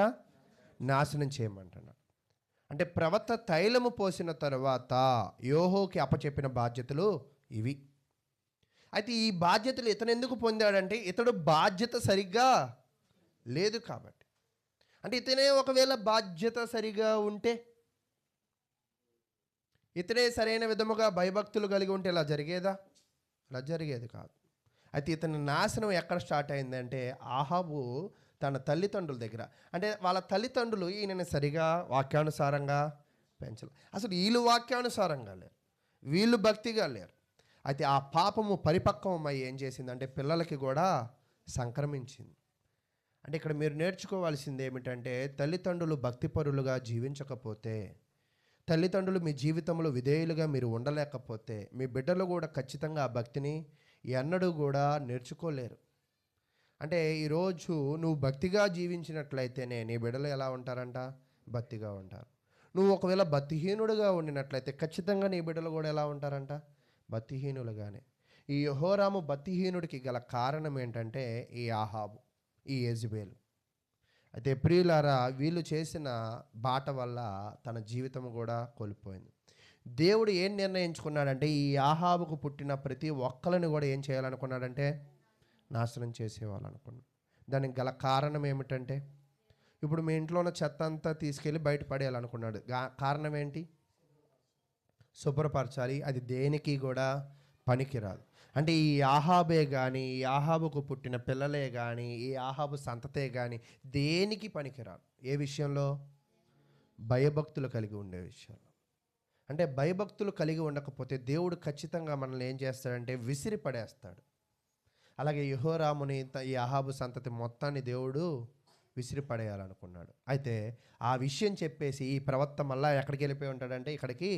నాశనం చేయమంటున్నాడు. అంటే ప్రవక్త తైలము పోసిన తర్వాత యోహోకి అప్పచెప్పిన బాధ్యతలు ఇవి. అయితే ఈ బాధ్యతలు ఇతను ఎందుకు పొందాడంటే ఇతడు బాధ్యత సరిగ్గా లేదు కాబట్టి. అంటే ఇతనే ఒకవేళ బాధ్యత సరిగా ఉంటే, ఇతనే సరైన విధముగా భయభక్తులు కలిగి ఉంటే ఇలా జరిగేదా? ఇలా జరిగేది కాదు. అయితే ఇతని నాశనం ఎక్కడ స్టార్ట్ అయిందంటే ఆహాబు తన తల్లిదండ్రుల దగ్గర. అంటే వాళ్ళ తల్లిదండ్రులు ఈయనని సరిగా వాక్యానుసారంగా పెంచలేదు. అసలు వీళ్ళు వాక్యానుసారంగా లేరు, వీళ్ళు భక్తిగా లేరు. అయితే ఆ పాపము పరిపక్వమై ఏం చేసిందంటే పిల్లలకి కూడా సంక్రమించింది. అంటే ఇక్కడ మీరు నేర్చుకోవాల్సింది ఏమిటంటే, తల్లిదండ్రులు భక్తిపరులుగా జీవించకపోతే, తల్లిదండ్రులు మీ జీవితంలో విధేయులుగా మీరు ఉండలేకపోతే, మీ బిడ్డలు కూడా ఖచ్చితంగా ఆ భక్తిని ఎన్నడూ కూడా నేర్చుకోలేరు. అంటే ఈరోజు నువ్వు భక్తిగా జీవించినట్లయితేనే నీ బిడ్డలు ఎలా ఉంటారంట? భక్తిగా ఉంటారు. నువ్వు ఒకవేళ భక్తిహీనుడుగా ఉండినట్లయితే ఖచ్చితంగా నీ బిడ్డలు కూడా ఎలా ఉంటారంట? భక్తిహీనులుగానే. ఈ యెహోరాము భక్తిహీనుడికి గల కారణం ఏంటంటే ఈ ఆహాబు, ఈ యెజెబెలు. అయితే ప్రియులారా, వీళ్ళు చేసిన బాట వల్ల తన జీవితం కూడా కోల్పోయింది. దేవుడు ఏం నిర్ణయించుకున్నాడంటే ఈ ఆహాబుకు పుట్టిన ప్రతి ఒక్కరిని కూడా ఏం చేయాలనుకున్నాడంటే నాశనం చేసేవాళ్ళనుకున్నాడు. దానికి గల కారణం ఏమిటంటే, ఇప్పుడు మీ ఇంట్లో ఉన్న చెత్త అంతా తీసుకెళ్ళి బయట పడేయాలనుకున్నాడు. కారణం ఏంటి? శుభ్రపరచాలి. అది దేనికి కూడా పనికిరాదు. అంటే ఈ ఆహాబే కానీ, ఈ ఆహాబుకు పుట్టిన పిల్లలే కానీ, ఈ ఆహాబు సంతతే కానీ దేనికి పనికిరాదు. ఏ విషయంలో? భయభక్తులు కలిగి ఉండే విషయంలో. అంటే భయభక్తులు కలిగి ఉండకపోతే దేవుడు ఖచ్చితంగా మనల్ని ఏం చేస్తాడంటే విసిరి పడేస్తాడు. అలాగే యెహోరాముని ఈ ఆహాబు సంతతి మొత్తాన్ని దేవుడు విసిరి పడేయాలనుకున్నాడు. అయితే ఆ విషయం చెప్పేసి ఈ ప్రవక్త మళ్ళా ఎక్కడికి వెళ్ళిపోయి ఉంటాడంటే ఇక్కడికి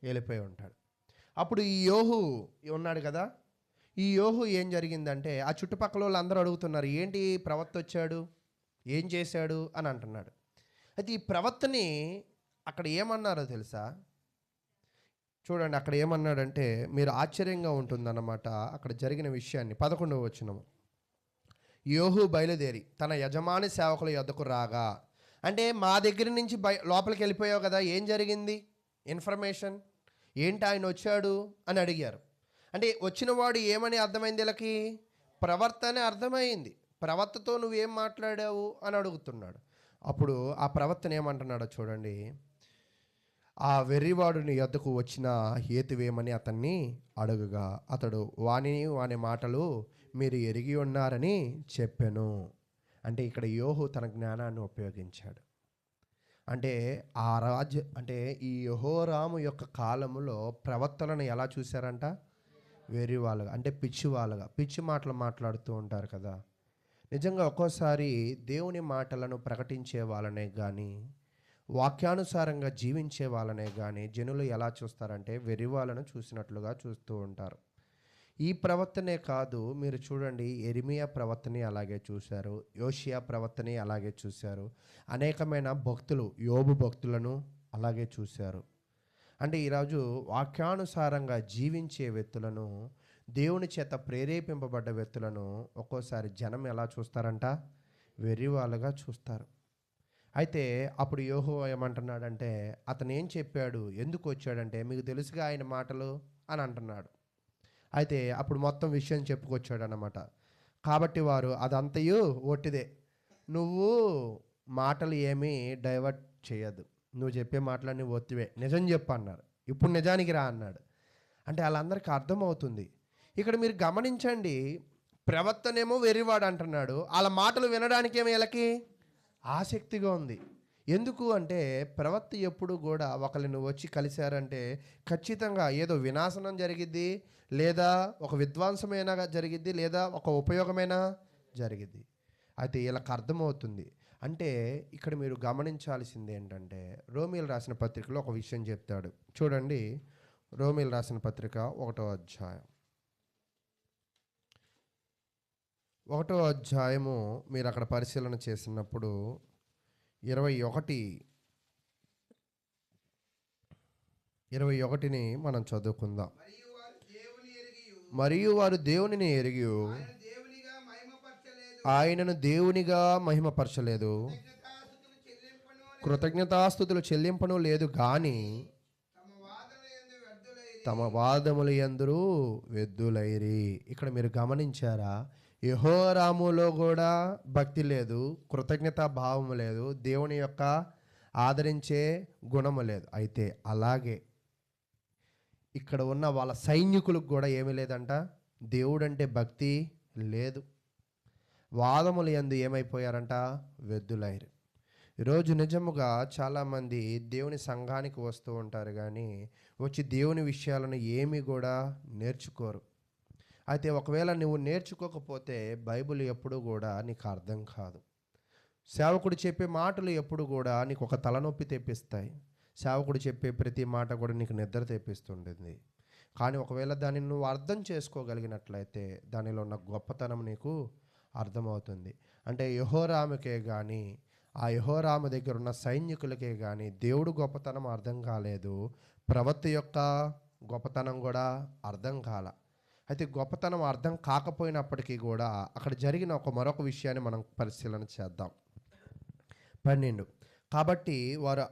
వెళ్ళిపోయి ఉంటాడు. అప్పుడు ఈ యోహు ఉన్నాడు కదా, ఈ యోహు ఏం జరిగిందంటే ఆ చుట్టుపక్కల వాళ్ళు అందరూ అడుగుతున్నారు, ఏంటి ప్రవక్త వచ్చాడు, ఏం చేశాడు అని అంటున్నాడు. అయితే ఈ ప్రవక్తని అక్కడ ఏమన్నారో తెలుసా? చూడండి అక్కడ ఏమన్నాడంటే మీరు ఆశ్చర్యంగా ఉంటుందన్నమాట అక్కడ జరిగిన విషయాన్ని. 11వ వచనం. యోహు బయలుదేరి తన యజమాని సేవకుల యొద్దకు రాగా, అంటే మా దగ్గర నుంచి లోపలికి వెళ్ళిపోయావు కదా, ఏం జరిగింది? ఇన్ఫర్మేషన్ ఏంటి, ఆయన వచ్చాడు అని అడిగారు. అంటే వచ్చినవాడు ఏమని అర్థమైంది వీళ్ళకి? ప్రవర్తనే అర్థమైంది. ప్రవక్తతో నువ్వేం మాట్లాడావు అని అడుగుతున్నాడు. అప్పుడు ఆ ప్రవక్తను ఏమంటున్నాడో చూడండి. ఆ వెర్రివాడుని యొద్దకు వచ్చిన హేతువేమని అతన్ని అడుగుగా అతడు వాని మాటలు మీరు ఎరిగి ఉన్నారని చెప్పాను. అంటే ఇక్కడ యోహు తన జ్ఞానాన్ని ఉపయోగించాడు. అంటే అంటే ఈ యెహోరాము యొక్క కాలములో ప్రవక్తలను ఎలా చూశారంట? వెర్రి వాళ్ళగా, అంటే పిచ్చి వాళ్ళగా, పిచ్చి మాటలు మాట్లాడుతూ ఉంటారు కదా. నిజంగా ఒక్కోసారి దేవుని మాటలను ప్రకటించే వాళ్ళనే కానీ, వాక్యానుసారంగా జీవించే వాళ్ళనే కానీ జనులు ఎలా చూస్తారంటే వెర్రి వాళ్ళను చూసినట్లుగా చూస్తూ ఉంటారు. ఈ ప్రవక్తనే కాదు, మీరు చూడండి యెరెమీయా ప్రవక్తని అలాగే చూశారు, యోషియా ప్రవక్తని అలాగే చూశారు, అనేకమైన భక్తులు యోబు భక్తులను అలాగే చూశారు. అంటే ఈరోజు వాక్యానుసారంగా జీవించే వ్యక్తులను, దేవుని చేత ప్రేరేపింపబడ్డ వ్యక్తులను ఒక్కోసారి జనం ఎలా చూస్తారంట? వెర్రి వాళ్ళుగా చూస్తారు. అయితే అప్పుడు యెహోవా ఏమంటున్నాడంటే, అతను ఏం చెప్పాడు, ఎందుకు వచ్చాడంటే మీకు తెలుసుగా ఆయన మాటలు అని అంటున్నాడు. అయితే అప్పుడు మొత్తం విషయం చెప్పుకొచ్చాడు అన్నమాట. కాబట్టి వారు అదంతయు ఒట్టిదే, నువ్వు మాటలు ఏమీ డైవర్ట్ చేయద్దు, నువ్వు చెప్పే మాటలన్నీ ఒత్తివే, నిజం చెప్పు అన్నారు. ఇప్పుడు నిజానికి రా అన్నాడు. అంటే వాళ్ళందరికీ అర్థమవుతుంది. ఇక్కడ మీరు గమనించండి, ప్రవక్తనేమో వెర్రివాడు అంటున్నాడు, వాళ్ళ మాటలు వినడానికేమో వీళ్ళకి ఆసక్తిగా ఉంది. ఎందుకు అంటే ప్రవక్త ఎప్పుడు కూడా ఒకరిని వచ్చి కలిశారంటే ఖచ్చితంగా ఏదో వినాశనం జరిగిద్ది, లేదా ఒక విధ్వంసమైనా జరిగిద్ది, లేదా ఒక ఉపయోగమైనా జరిగిద్ది. అయితే వీళ్ళకి అర్థమవుతుంది. అంటే ఇక్కడ మీరు గమనించాల్సింది ఏంటంటే రోమీయులు రాసిన పత్రికలో ఒక విషయం చెప్తాడు చూడండి. రోమీయులు రాసిన పత్రిక 1వ అధ్యాయం 1వ అధ్యాయము మీరు అక్కడ పరిశీలన చేసినప్పుడు 21ని మనం చదువుకుందాం. మరియు వారు దేవునిని ఎరిగి ఆయనను దేవునిగా మహిమపరచలేదు, కృతజ్ఞతాస్తుతులు చెల్లింపను లేదు కానీ తమ వాదములు యందు వ్యర్థులైరి. ఇక్కడ మీరు గమనించారా? యెహోరాములో కూడా భక్తి లేదు, కృతజ్ఞతా భావము లేదు, దేవుని యొక్క ఆదరించే గుణము లేదు. అయితే అలాగే ఇక్కడ ఉన్న వాళ్ళ సైనికులకు కూడా ఏమీ లేదంట, దేవుడంటే భక్తి లేదు, వాదములు యందు ఏమైపోయారంట? వ్యర్థులైరు. ఈరోజు నిజముగా చాలామంది దేవుని సంఘానికి వస్తూ ఉంటారు కానీ వచ్చి దేవుని విషయాలను ఏమీ కూడా నేర్చుకోరు. అయితే ఒకవేళ నువ్వు నేర్చుకోకపోతే బైబిల్ ఎప్పుడూ కూడా నీకు అర్థం కాదు. సేవకుడు చెప్పే మాటలు ఎప్పుడు కూడా నీకు ఒక తలనొప్పి తెప్పిస్తాయి. సేవకుడు చెప్పే ప్రతి మాట కూడా నీకు నిద్ర తెప్పిస్తుంటుంది. కానీ ఒకవేళ దాన్ని నువ్వు అర్థం చేసుకోగలిగినట్లయితే దానిలో ఉన్న గొప్పతనం నీకు అర్థమవుతుంది. అంటే యెహోరాముకే కానీ, ఆ యెహోరాము దగ్గర ఉన్న సైనికులకే కానీ దేవుడు గొప్పతనం అర్థం కాలేదు, ప్రవక్త యొక్క గొప్పతనం కూడా అర్థం కాల. అయితే గొప్పతనం అర్థం కాకపోయినప్పటికీ కూడా అక్కడ జరిగిన మరొక విషయాన్ని మనం పరిశీలన చేద్దాం. 12 కాబట్టి వారు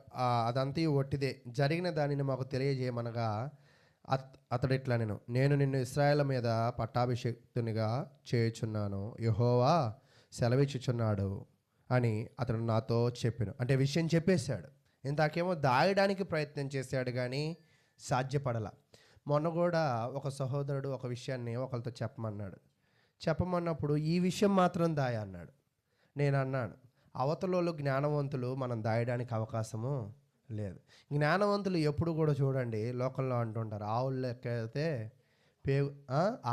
అదంతా ఒట్టిదే, జరిగిన దానిని మాకు తెలియజేయమనగా అతడు ఇట్లా నేను నిన్ను ఇశ్రాయేలు మీద పట్టాభిషేక్తునిగా చేయుచున్నాను, యెహోవా సెలవిచ్చుచున్నాడు అని అతడు నాతో చెప్పాను. అంటే విషయం చెప్పేశాడు. ఇందాకేమో దాయడానికి ప్రయత్నం చేశాడు కానీ సాధ్యపడల. మొన్న కూడా ఒక సహోదరుడు ఒక విషయాన్ని ఒకరితో చెప్పమన్నప్పుడు ఈ విషయం మాత్రం దాయ అన్నాడు. నేను అన్నాను, అవతలోళ్ళు జ్ఞానవంతులు, మనం దాయడానికి అవకాశము లేదు. జ్ఞానవంతులు ఎప్పుడు కూడా చూడండి లోకంలో అంటుంటారు, ఆవులు లెక్కితే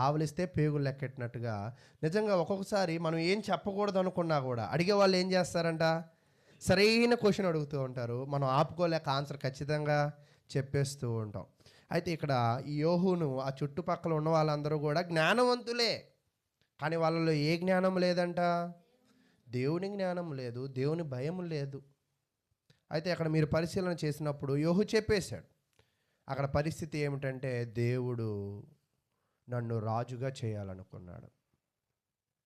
ఆవులిస్తే పేగులు లెక్కెట్టినట్టుగా. నిజంగా ఒక్కొక్కసారి మనం ఏం చెప్పకూడదు అనుకున్నా కూడా అడిగే వాళ్ళు ఏం చేస్తారంట, సరైన క్వశ్చన్ అడుగుతూ ఉంటారు. మనం ఆపుకోలేక ఆన్సర్ ఖచ్చితంగా చెప్పేస్తూ ఉంటాం. అయితే ఇక్కడ ఈ యోహును ఆ చుట్టుపక్కల ఉన్న వాళ్ళందరూ కూడా జ్ఞానవంతులే, కానీ వాళ్ళలో ఏ జ్ఞానం లేదంట, దేవుని జ్ఞానం లేదు, దేవుని భయం లేదు. అయితే అక్కడ మీరు పరిశీలన చేసినప్పుడు యోహు చెప్పేశాడు. అక్కడ పరిస్థితి ఏమిటంటే దేవుడు నన్ను రాజుగా చేయాలనుకున్నాడు.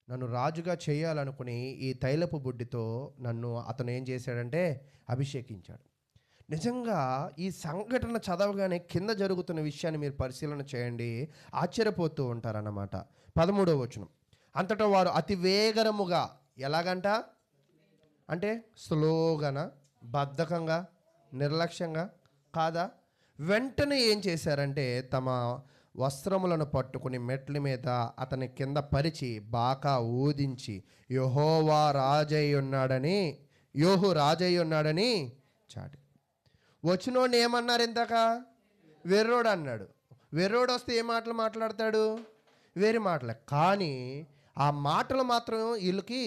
నన్ను రాజుగా చేయాలనుకుని ఈ తైలపు బుడ్డితో అతను ఏం చేశాడంటే అభిషేకించాడు. నిజంగా ఈ సంఘటన చదవగానే కింద జరుగుతున్న విషయాన్ని మీరు పరిశీలన చేయండి, ఆశ్చర్యపోతూ ఉంటారన్నమాట. 13వ వచనం, అంతటా వారు అతి వేగరముగా, ఎలాగంట అంటే స్లోగాన, బద్ధకంగా, నిర్లక్ష్యంగా కాదా, వెంటనే ఏం చేశారంటే తమ వస్త్రములను పట్టుకుని మెట్ల మీద అతని కింద పరిచి బాకా ఊదించి యెహోవా రాజయ్య ఉన్నాడని చాటి. వచ్చినోడిని ఏమన్నారు ఇందాక, వెర్రోడు అన్నాడు. వెర్రోడు వస్తే ఏ మాటలు మాట్లాడతాడు, వేరే మాటలే. కానీ ఆ మాటలు మాత్రం వీళ్ళకి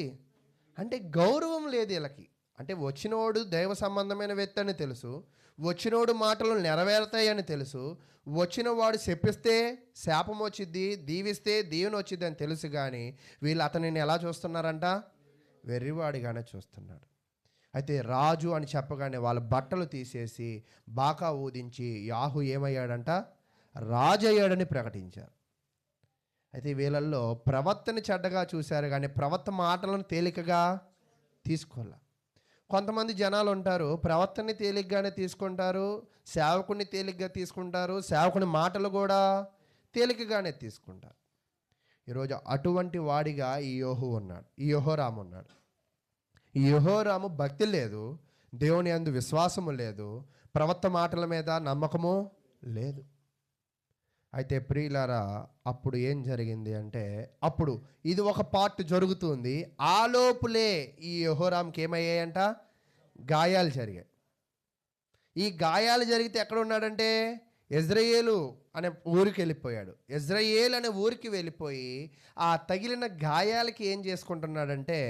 అంటే గౌరవం లేదు వీళ్ళకి. అంటే వచ్చినోడు దైవ సంబంధమైన వ్యక్తి అని తెలుసు, వచ్చినోడు మాటలు నెరవేరుతాయని తెలుసు, వచ్చిన వాడు శపిస్తే శాపం వచ్చిద్ది, దీవిస్తే దీవెన వచ్చిద్ది అని తెలుసు. కానీ వీళ్ళు అతనిని ఎలా చూస్తున్నారంట, వెర్రివాడిగానే చూస్తున్నాడు. అయితే రాజు అని చెప్పగానే వాళ్ళ బట్టలు తీసేసి బాకా ఊదించి యాహు ఏమయ్యాడంట, రాజు అయ్యాడని ప్రకటించారు. అయితే వీళ్ళల్లో ప్రవక్తని చెడ్డగా చూశారు కానీ ప్రవక్త మాటలను తేలికగా తీసుకోవాలి. కొంతమంది జనాలు ఉంటారు, ప్రవక్తని తేలిగ్గానే తీసుకుంటారు, సేవకుని తేలిగ్గా తీసుకుంటారు, సేవకుని మాటలు కూడా తేలికగానే తీసుకుంటారు. ఈరోజు అటువంటి వాడిగా ఈ యెహోరాము ఉన్నాడు. ఈ యెహోరాము భక్తి లేదు, దేవుని యందు విశ్వాసము లేదు, ప్రవక్త మాటల మీద నమ్మకము లేదు. అయితే ప్రియులారా, అప్పుడు ఏం జరిగింది అంటే, అప్పుడు ఇది ఒక పార్ట్ జరుగుతుంది, ఆ లోపులే ఈ యెహోరాముకి ఏమయ్యాయంట, గాయాలు జరిగాయి. ఈ గాయాలు జరిగితే ఎక్కడ ఉన్నాడంటే యెజ్రెయేలు అనే ఊరికి వెళ్ళిపోయాడు. యెజ్రెయేలు అనే ఊరికి వెళ్ళిపోయి ఆ తగిలిన గాయాలకి ఏం చేసుకుంటున్నాడంటే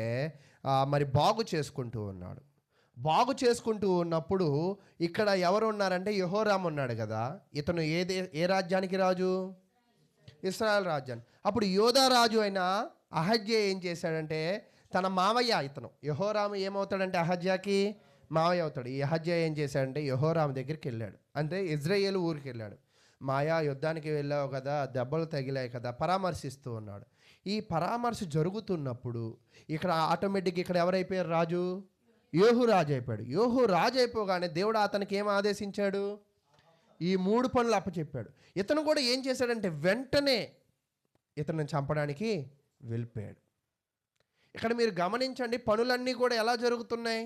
మరి బాగు చేసుకుంటూ ఉన్నాడు. బాగు చేసుకుంటూ ఉన్నప్పుడు ఇక్కడ ఎవరు ఉన్నారంటే యెహోరాము ఉన్నాడు కదా, ఇతను ఏ రాజ్యానికి రాజు, ఇశ్రాయేల్ రాజ్యాన్ని. అప్పుడు యోధా రాజు అయిన అహజ్యా ఏం చేశాడంటే తన మావయ్య, ఇతను యెహోరాము ఏమవుతాడంటే అహజ్యాకి మావయ్య అవుతాడు. ఈ అహజ్యా ఏం చేశాడంటే యెహోరాము దగ్గరికి వెళ్ళాడు, అంటే ఇజ్రాయేలు ఊరికి వెళ్ళాడు. మాయా యుద్ధానికి వెళ్ళావు కదా, దెబ్బలు తగిలాయి కదా, పరామర్శిస్తూ ఉన్నాడు. ఈ పరామర్శ జరుగుతున్నప్పుడు ఇక్కడ ఆటోమేటిక్ ఇక్కడ ఎవరైపోయారు, రాజు, యోహు రాజు అయిపోయాడు. యోహు రాజు అయిపోగానే దేవుడు అతనికి ఏం ఆదేశించాడు, ఈ 3 పనులు అప్పచెప్పాడు. ఇతను కూడా ఏం చేశాడంటే వెంటనే ఇతను చంపడానికి వెళ్ళిపోయాడు. ఇక్కడ మీరు గమనించండి, పనులన్నీ కూడా ఎలా జరుగుతున్నాయి,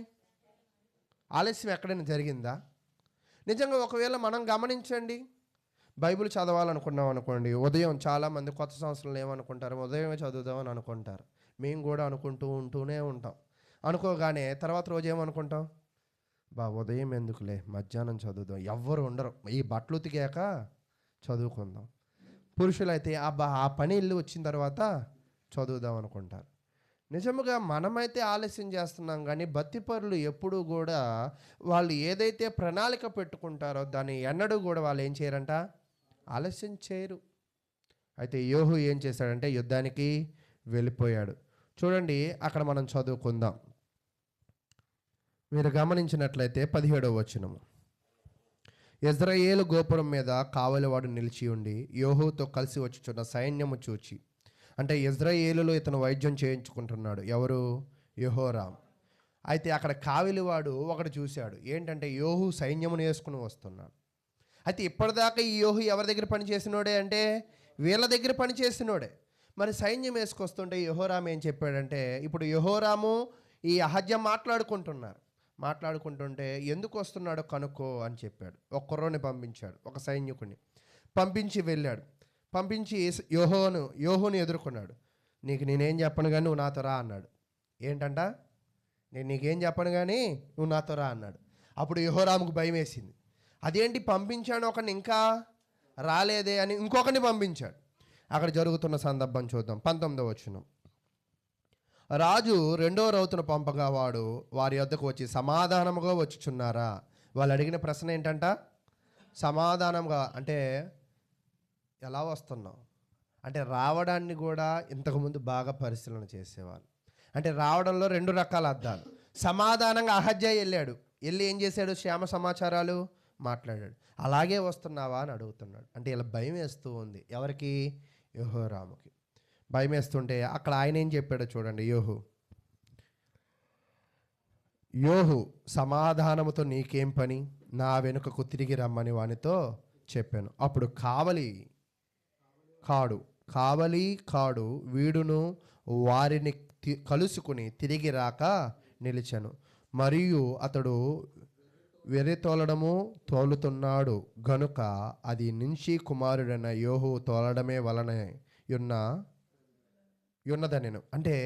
ఆలస్యం ఎక్కడైనా జరిగిందా? నిజంగా ఒకవేళ మనం గమనించండి, బైబిల్ చదవాలనుకున్నాం అనుకోండి, ఉదయం చాలామంది కొత్త సంవత్సరంలో ఏమనుకుంటారు, ఉదయమే చదువుదామని అనుకుంటారు. మేము కూడా ఉంటూనే ఉంటాం. అనుకోగానే తర్వాత రోజు ఏమనుకుంటాం, ఉదయం ఎందుకులే, మధ్యాహ్నం చదువుదాం, ఎవ్వరు ఉండరు, ఈ బట్టలు ఉతికాక చదువుకుందాం. పురుషులైతే ఆ పని ఇల్లు వచ్చిన తర్వాత చదువుదాం అనుకుంటారు. నిజముగా మనమైతే ఆలస్యం చేస్తున్నాం కానీ భక్తిపరులు ఎప్పుడూ కూడా వాళ్ళు ఏదైతే ప్రణాళిక పెట్టుకుంటారో దాన్ని ఎన్నడూ కూడా వాళ్ళు ఏం చేయరంట, ఆలస్యం చేయరు. అయితే యోహు ఏం చేశాడంటే యుద్ధానికి వెళ్ళిపోయాడు. చూడండి అక్కడ మనం చదువుకుందాం. మీరు గమనించినట్లయితే 17వ వచనము. యెజ్రెయేలు గోపురం మీద కావలివాడు నిలిచి ఉండి యోహుతో కలిసి వచ్చుచున్న సైన్యము చూచి, అంటే యెజ్రెయేలులో ఇతను వైద్యం చేయించుకుంటున్నాడు. ఎవరు? యెహోరాం. అయితే అక్కడ కావలివాడు ఒకటి చూశాడు. ఏంటంటే యోహు సైన్యమును వేసుకుని వస్తున్నాడు. అయితే ఇప్పటిదాకా ఈ యోహు ఎవరి దగ్గర పనిచేసినోడే అంటే వీళ్ళ దగ్గర పనిచేసినోడే. మరి సైన్యం వేసుకొస్తుంటే యెహోరాం ఏం చెప్పాడంటే, ఇప్పుడు యెహోరాము ఈ అహజ్యా మాట్లాడుకుంటుంటే ఎందుకు వస్తున్నాడో కనుక్కో అని చెప్పాడు. ఒక కుర్రోని పంపించాడు, ఒక సైనికుడిని పంపించి వెళ్ళాడు. పంపించి యోహోను ఎదుర్కొన్నాడు. నేనేం చెప్పను కానీ నువ్వు నాతో రా అన్నాడు. ఏంటంట? నేను నీకేం చెప్పను కానీ నువ్వు నాతో రా అన్నాడు. అప్పుడు యెహోరాముకు భయం వేసింది. అదేంటి పంపించాను ఒకరిని ఇంకా రాలేదే అని ఇంకొకరిని పంపించాడు. అక్కడ జరుగుతున్న సందర్భం చూద్దాం. 19వ వచనం. రాజు రెండో రౌతును పంపగా వారి వద్దకు వచ్చి సమాధానముగా వచ్చుచున్నారా? వాళ్ళు అడిగిన ప్రశ్న ఏంటంట? సమాధానంగా అంటే ఎలా వస్తున్నావు అంటే రావడాన్ని కూడా ఇంతకుముందు బాగా పరిశీలన చేసేవాళ్ళు. అంటే రావడంలో 2 రకాల అర్థాలు. సమాధానంగా అహజ్యా వెళ్ళి ఏం చేశాడు? క్షేమ సమాచారాలు మాట్లాడాడు. అలాగే వస్తున్నావా అని అడుగుతున్నాడు. అంటే ఇలా భయం వేస్తూ ఉంది. ఎవరికి? యెహోరాముకి భయం వేస్తుంటే అక్కడ ఆయన ఏం చెప్పాడో చూడండి. యోహు సమాధానముతో నీకేం పని, నా వెనుకకు తిరిగి రమ్మని వానితో చెప్పాను. అప్పుడు కావలి కాడు వీడును వారిని కలుసుకుని తిరిగి రాక నిలిచాను. మరియు అతడు తోలుతున్నాడు గనుక అది నుంచి కుమారుడైన యోహు తోలడమే వలన ఉన్నదనెను. అంటే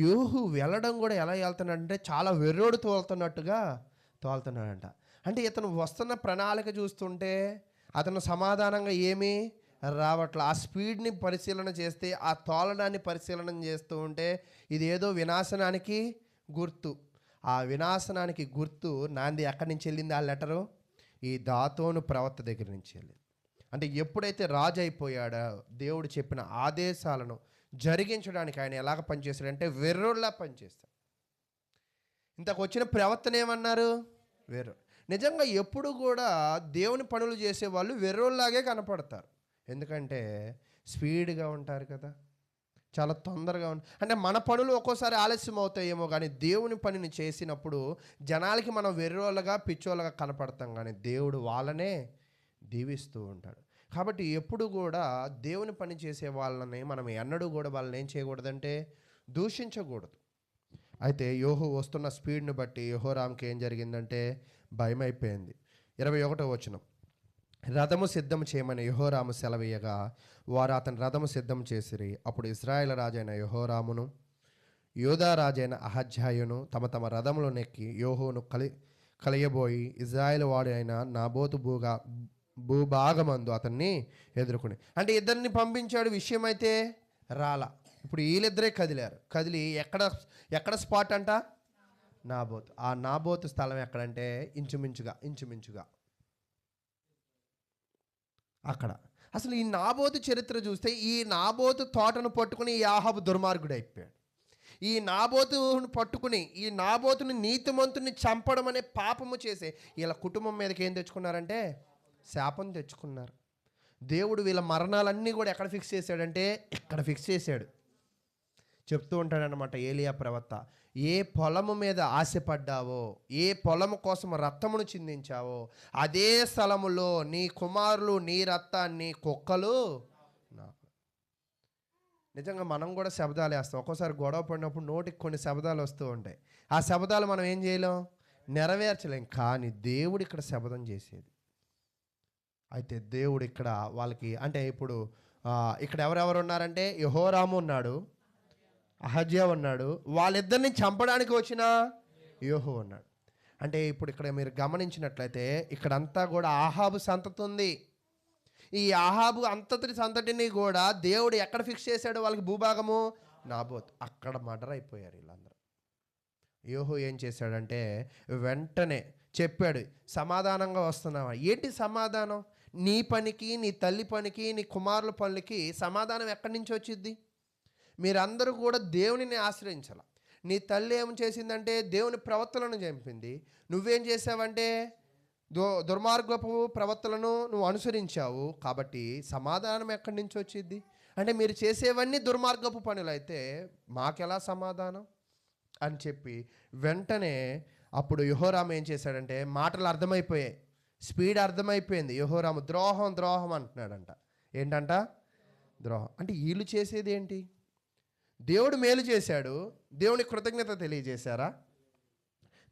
యోహు వెళ్ళడం కూడా ఎలా వెళ్తున్నాడంటే చాలా వెర్రోడు తోలుతున్నాడంట. అంటే ఇతను వస్తున్న ప్రణాళిక చూస్తుంటే అతను సమాధానంగా ఏమీ రావట్ల. ఆ స్పీడ్ని పరిశీలన చేస్తే, ఆ తోలడాన్ని పరిశీలన చేస్తూ ఉంటే ఇదేదో వినాశనానికి గుర్తు. ఆ వినాశనానికి గుర్తు నాంది ఎక్కడి నుంచి వెళ్ళింది? ఆ లెటరు ఈ దాతోను ప్రవక్త దగ్గర నుంచి వెళ్ళింది. అంటే ఎప్పుడైతే రాజు అయిపోయాడో దేవుడు చెప్పిన ఆదేశాలను జరిగించడానికి ఆయన ఎలాగ పనిచేశాడంటే వెర్రోళ్ళలా పనిచేస్తాడు. ఇంతకు వచ్చిన ప్రవక్తను ఏమన్నారు? నిజంగా ఎప్పుడు కూడా దేవుని పనులు చేసేవాళ్ళు వెర్రోళ్ళలాగే కనపడతారు. ఎందుకంటే స్పీడ్గా ఉంటారు కదా, చాలా తొందరగా అంటే మన పనులు ఒక్కోసారి ఆలస్యం అవుతాయేమో కానీ దేవుని పనిని చేసినప్పుడు జనాలకి మనం వెర్రోళ్ళగా పిచ్చోళ్ళగా కనపడతాం, కానీ దేవుడు వాళ్ళనే దీవిస్తూ ఉంటాడు. కాబట్టి ఎప్పుడు కూడా దేవుని పని చేసే వాళ్ళని మనం ఎన్నడూ కూడా వాళ్ళని ఏం చేయకూడదంటే దూషించకూడదు. అయితే యోహు వస్తున్న స్పీడ్ని బట్టి యెహోరాంకి ఏం జరిగిందంటే భయం అయిపోయింది. 21వ వచనం. రథము సిద్ధం చేయమని యెహోరాము సెలవీయగా వారు అతని రథము సిద్ధం చేసిరి. అప్పుడు ఇశ్రాయేలు రాజైన యెహోరామును యూదా రాజైన అహజ్యాయును తమ తమ రథములు నెక్కి యోహును కలియబోయి ఇశ్రాయేలు వాడు అయిన నాబోతు భూభాగమందు అతన్ని ఎదుర్కొని, అంటే ఇద్దరిని పంపించాడు, విషయం అయితే రాలా. ఇప్పుడు వీళ్ళిద్దరే కదిలి ఎక్కడ స్పాట్ అంట? నాబోతు. ఆ నాబోతు స్థలం ఎక్కడంటే ఇంచుమించుగా అక్కడ. అసలు ఈ నాబోతు చరిత్ర చూస్తే ఈ నాబోతు తోటను పట్టుకుని ఈ ఆహాబు దుర్మార్గుడు అయిపోయాడు. ఈ నాబోతును పట్టుకుని ఈ నాబోతుని నీతిమంతుని చంపడం అనే పాపము చేసే వీళ్ళ కుటుంబం మీదకి ఏం తెచ్చుకున్నారంటే శాపం తెచ్చుకున్నారు. దేవుడు వీళ్ళ మరణాలన్నీ కూడా ఎక్కడ ఫిక్స్ చేశాడంటే ఇక్కడ ఫిక్స్ చేశాడు. చెప్తూ ఉంటాడనమాట ఏలియా ప్రవక్త, ఏ పొలము మీద ఆశపడ్డావో, ఏ పొలము కోసం రక్తమును చిందించావో అదే స్థలములో నీ కుమారులు నీ రక్తాన్ని కుక్కలు. నిజంగా మనం కూడా శబ్దాలు వేస్తాం. ఒక్కోసారి గొడవ పడినప్పుడు నోటికి కొన్ని శబ్దాలు వస్తూ ఉంటాయి. ఆ శబ్దాలు మనం ఏం చేయలేం, నెరవేర్చలేం. కానీ దేవుడు ఇక్కడ శబ్దం చేసేది. అయితే దేవుడు ఇక్కడ వాళ్ళకి అంటే ఇప్పుడు ఇక్కడ ఎవరెవరు ఉన్నారంటే యెహోరాము ఉన్నాడు, అహజ్యా ఉన్నాడు, వాళ్ళిద్దరిని చంపడానికి వచ్చిన యోహు ఉన్నాడు. అంటే ఇప్పుడు ఇక్కడ మీరు గమనించినట్లయితే ఇక్కడంతా కూడా ఆహాబు సంతతి ఉంది. ఈ ఆహాబు సంతతిని కూడా దేవుడు ఎక్కడ ఫిక్స్ చేశాడు వాళ్ళకి భూభాగము? నాబోత్. అక్కడ మర్డర్ అయిపోయారు వీళ్ళందరూ. యోహు ఏం చేశాడంటే వెంటనే చెప్పాడు, సమాధానంగా వస్తున్నావా? ఏంటి సమాధానం? నీ పనికి, నీ తల్లి పనికి, నీ కుమారుల పనులకి సమాధానం ఎక్కడి నుంచి వచ్చింది? మీరందరూ కూడా దేవునిని ఆశ్రయించాల. నీ తల్లి ఏం చేసిందంటే దేవుని ప్రవర్తనను చంపింది. నువ్వేం చేసావంటే దుర్మార్గపు ప్రవర్తనను నువ్వు అనుసరించావు. కాబట్టి సమాధానం ఎక్కడి నుంచి వచ్చింది? అంటే మీరు చేసేవన్నీ దుర్మార్గపు పనులు అయితే మాకెలా సమాధానం అని చెప్పి వెంటనే అప్పుడు యెహోరాము ఏం చేశాడంటే మాటలు అర్థమైపోయాయి, స్పీడ్ అర్థమైపోయింది. యెహోరాము ద్రోహం ద్రోహం అంటున్నాడంట. ఏంటంట? ద్రోహం. అంటే వీళ్ళు చేసేది ఏంటి? దేవుడు మేలు చేశాడు, దేవుని కృతజ్ఞత తెలియజేశారా?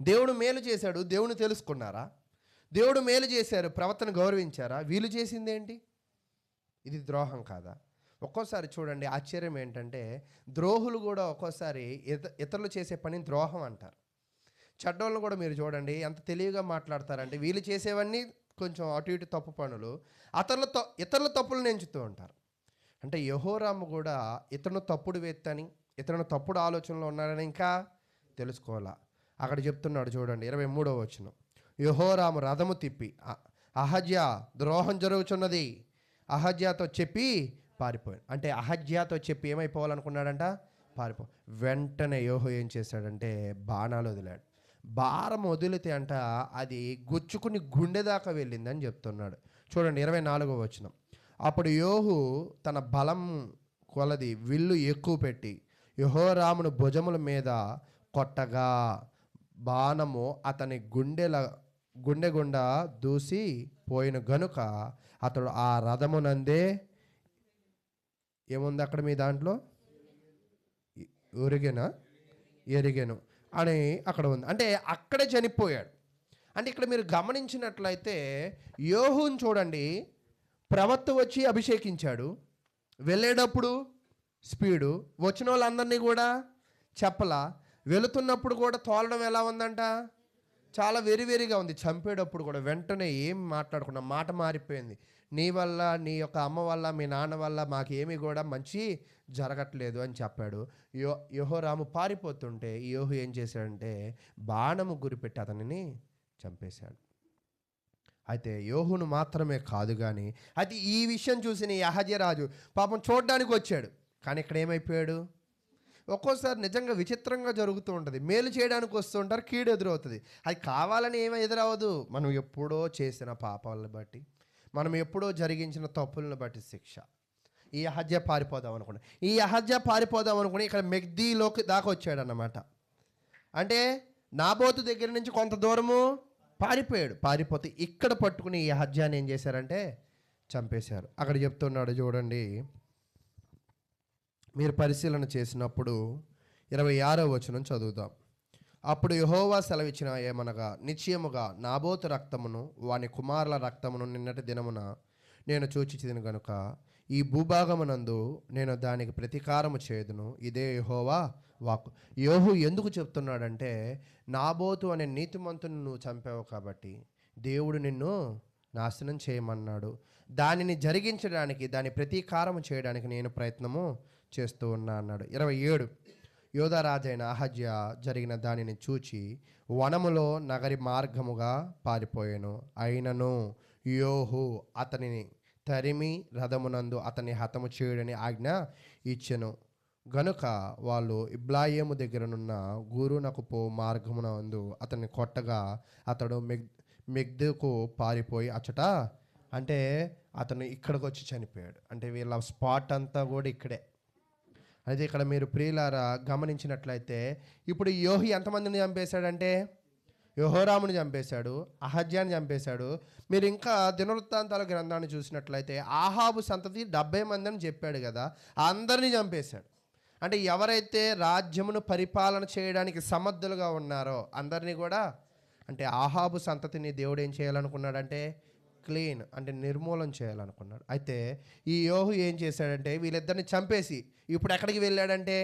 దేవుడు మేలు చేశాడు, దేవుని తెలుసుకున్నారా? దేవుడు మేలు చేశారు, ప్రవర్తన గౌరవించారా? వీళ్ళు చేసింది ఏంటి? ఇది ద్రోహం కాదా? ఒక్కోసారి చూడండి, ఆశ్చర్యం ఏంటంటే ద్రోహులు కూడా ఒక్కోసారి ఇతరులు చేసే పని ద్రోహం అంటారు. చెడ్డోళ్ళను కూడా మీరు చూడండి ఎంత తెలివిగా మాట్లాడతారంటే వీళ్ళు చేసేవన్నీ కొంచెం అటు ఇటు తప్పు పనులు, ఇతరుల తప్పులను ఎంచుతూ ఉంటారు. అంటే యెహోరాము కూడా ఇతను తప్పుడు వ్యక్తి, ఇతను తప్పుడు ఆలోచనలో ఉన్నారని ఇంకా తెలుసుకోవాలా. అక్కడ చెప్తున్నాడు చూడండి 23వ వచనం. యెహోరాము రథము తిప్పి అహజ్యా ద్రోహం జరుగుతున్నది అహజ్యాతో చెప్పి పారిపోయాడు. అంటే అహజ్యాతో చెప్పి ఏమైపోవాలనుకున్నాడంట? పారిపో. వెంటనే యోహు ఏం చేశాడంటే బాణాలు వదిలాడు. భారం వదిలితే అంట అది గుచ్చుకుని గుండె దాకా వెళ్ళిందని చెప్తున్నాడు. చూడండి 24వ వచనం. అప్పుడు యోహు తన బలం కొలది విల్లు ఎక్కువ పెట్టి యెహోరామును భుజముల మీద కొట్టగా బాణము అతని గుండె గుండా దూసి పోయిన గనుక అతడు ఆ రథమునందే ఏముంది అక్కడ మీ దాంట్లో ఎరిగెను అని అక్కడ ఉంది. అంటే అక్కడే చనిపోయాడు. అంటే ఇక్కడ మీరు గమనించినట్లయితే యోహుని చూడండి, ప్రవక్త వచ్చి అభిషేకించాడు, వెళ్ళేటప్పుడు స్పీడు, వచ్చిన వాళ్ళందరినీ కూడా చెప్పలా, వెళుతున్నప్పుడు కూడా తోలడం ఎలా ఉందంట? చాలా వెరిగా ఉంది. చంపేటప్పుడు కూడా వెంటనే ఏం మాట్లాడకుండా మాట మారిపోయింది. నీ వల్ల, నీ యొక్క అమ్మ వల్ల, మీ నాన్న వల్ల మాకేమీ కూడా మంచి జరగట్లేదు అని చెప్పాడు. యెహోరాము పారిపోతుంటే యోహు ఏం చేశాడంటే బాణము గురిపెట్టి అతనిని చంపేశాడు. అయితే యోహును మాత్రమే కాదు కానీ అది ఈ విషయం చూసిన అహజ్యా రాజు పాపం చూడడానికి వచ్చాడు. కానీ ఇక్కడ ఏమైపోయాడు? ఒక్కోసారి నిజంగా విచిత్రంగా జరుగుతూ ఉంటుంది. మేలు చేయడానికి వస్తూ ఉంటారు, కీడు ఎదురవుతుంది. అది కావాలని ఏమీ ఎదురవ్వదు. మనం ఎప్పుడో చేసిన పాపాలను బట్టి, మనం ఎప్పుడో జరిగించిన తప్పులను బట్టి శిక్ష. ఈ అహజ్యా పారిపోదాం అనుకుని ఇక్కడ మెగ్దీలోకి దాకా వచ్చాడన్నమాట. అంటే నాబోతు దగ్గర నుంచి కొంత దూరము పారిపోతే ఇక్కడ పట్టుకుని ఈ అహజ్యాని ఏం చేశారంటే చంపేశారు. అక్కడ చెప్తున్నాడు చూడండి, మీరు పరిశీలన చేసినప్పుడు 26వ వచనం చదువుదాం. అప్పుడు యెహోవా సెలవిచ్చిన ఏమనగా, నిశ్చయముగా నాబోతు రక్తమును వాని కుమారుల రక్తమును నిన్నటి దినమున నేను చూచితిని గనుక ఈ భూభాగమునందు నేను దానికి ప్రతీకారము చేయుదును. ఇదే యెహోవా వాక్కు. యోహు ఎందుకు చెప్తున్నాడంటే నాబోతు అనే నీతిమంతుని నువ్వు చంపావు కాబట్టి దేవుడు నిన్ను నాశనం చేయమన్నాడు. దానిని జరిగించడానికి, దాని ప్రతీకారము చేయడానికి నేను ప్రయత్నము చేస్తూ ఉన్నా అన్నాడు. 27 యోధారాజైన అహజ్యా జరిగిన దానిని చూచి వనములో నగరి మార్గముగా పారిపోయాను. అయినను యోహు అతనిని తరిమి రథమునందు అతన్ని హతము చేయుడని ఆజ్ఞ ఇచ్చెను గనుక వాళ్ళు ఇబ్లాయేము దగ్గరనున్న గూరునకు పో మార్గమునందు అతన్ని కొట్టగా అతడు మెగ్దుకు పారిపోయి అచ్చట, అంటే అతను ఇక్కడికి వచ్చి చనిపోయాడు. అంటే వీళ్ళ స్పాట్ అంతా కూడా ఇక్కడే. అయితే ఇక్కడ మీరు ప్రియులారా గమనించినట్లయితే ఇప్పుడు యోహు ఎంతమందిని చంపేశాడంటే యెహోరాముని చంపేశాడు, అహజ్యాని చంపేశాడు. మీరు ఇంకా దినవృత్తాంతాల గ్రంథాన్ని చూసినట్లయితే ఆహాబు సంతతి 70 మంది అని చెప్పాడు కదా, అందరినీ చంపేశాడు. అంటే ఎవరైతే రాజ్యమును పరిపాలన చేయడానికి సమర్థులుగా ఉన్నారో అందరినీ కూడా, అంటే ఆహాబు సంతతిని దేవుడు ఏం చేయాలనుకున్నాడంటే క్లీన్, అంటే నిర్మూలన చేయాలనుకున్నాడు. అయితే ఈ యోహు ఏం చేశాడంటే వీళ్ళిద్దరిని చంపేసి ఇప్పుడు ఎక్కడికి వెళ్ళాడంటే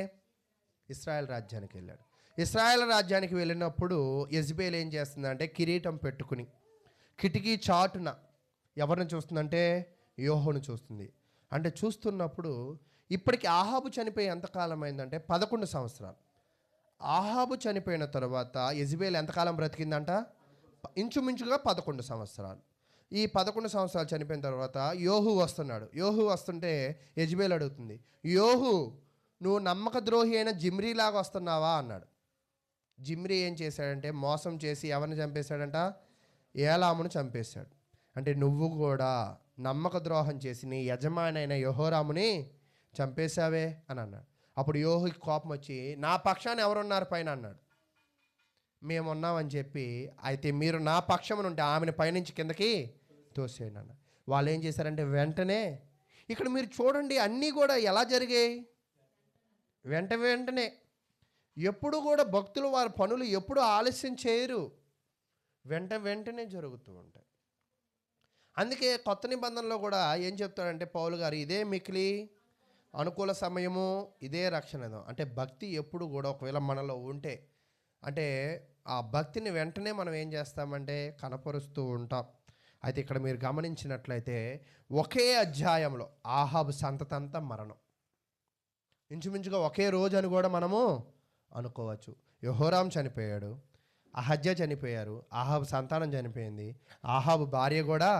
ఇశ్రాయేల్ రాజ్యానికి వెళ్ళాడు. ఇశ్రాయేల్ రాజ్యానికి వెళ్ళినప్పుడు యెజబెల్ ఏం చేస్తుందంటే కిరీటం పెట్టుకుని కిటికీ చాటున ఎవరిని చూస్తుందంటే యోహును చూస్తుంది. అంటే చూస్తున్నప్పుడు ఇప్పటికి ఆహాబు చనిపోయి ఎంతకాలం అయిందంటే 11 సంవత్సరాలు. ఆహాబు చనిపోయిన తర్వాత యెజబెల్ ఎంతకాలం బ్రతికిందంట? ఇంచుమించుగా 11 సంవత్సరాలు. ఈ 11 సంవత్సరాలు చనిపోయిన తర్వాత యోహు వస్తున్నాడు. యోహు వస్తుంటే యెజబెల్ అడుగుతుంది, యోహు నువ్వు నమ్మక ద్రోహి అయిన జిమ్రీలాగా వస్తున్నావా అన్నాడు. జిమ్రీ ఏం చేశాడంటే మోసం చేసి ఎవరిని చంపేశాడంట? ఏలామును చంపేశాడు. అంటే నువ్వు కూడా నమ్మక ద్రోహం చేసి నీ యజమాని అయిన యెహోరాముని చంపేశావే అని అన్నాడు. అప్పుడు యోహుకి కోపం వచ్చి నా పక్షాన్ని ఎవరున్నారు పైన అన్నాడు. మేమున్నామని చెప్పి, అయితే మీరు నా పక్షమున ఉంటే ఆమెను పైనుంచి కిందకి తోసేయండి అన్న. వాళ్ళు ఏం చేశారంటే వెంటనే, ఇక్కడ మీరు చూడండి అన్నీ కూడా ఎలా జరిగాయి, వెంటనే. ఎప్పుడు కూడా భక్తులు వారి పనులు ఎప్పుడు ఆలస్యం చేయరు, వెంటనే జరుగుతూ ఉంటాయి. అందుకే కొత్త నిబంధనలో కూడా ఏం చెప్తాడంటే పౌలు గారు, ఇదే మిక్కిలి అనుకూల సమయము, ఇదే రక్షణ. అంటే భక్తి ఎప్పుడు కూడా ఒకవేళ మనలో ఉంటే, అంటే ఆ భక్తిని వెంటనే మనం ఏం చేస్తామంటే కనపరుస్తూ ఉంటాం. అయితే ఇక్కడ మీరు గమనించినట్లయితే ఒకే అధ్యాయంలో ఆహాబు సంతతంతా మరణం, ఇంచుమించుగా ఒకే రోజు అని కూడా మనము అనుకోవచ్చు. యెహోరాము చనిపోయాడు, అహజ్యా చనిపోయారు, ఆహాబు సంతానం చనిపోయింది, ఆహాబు భార్య కూడా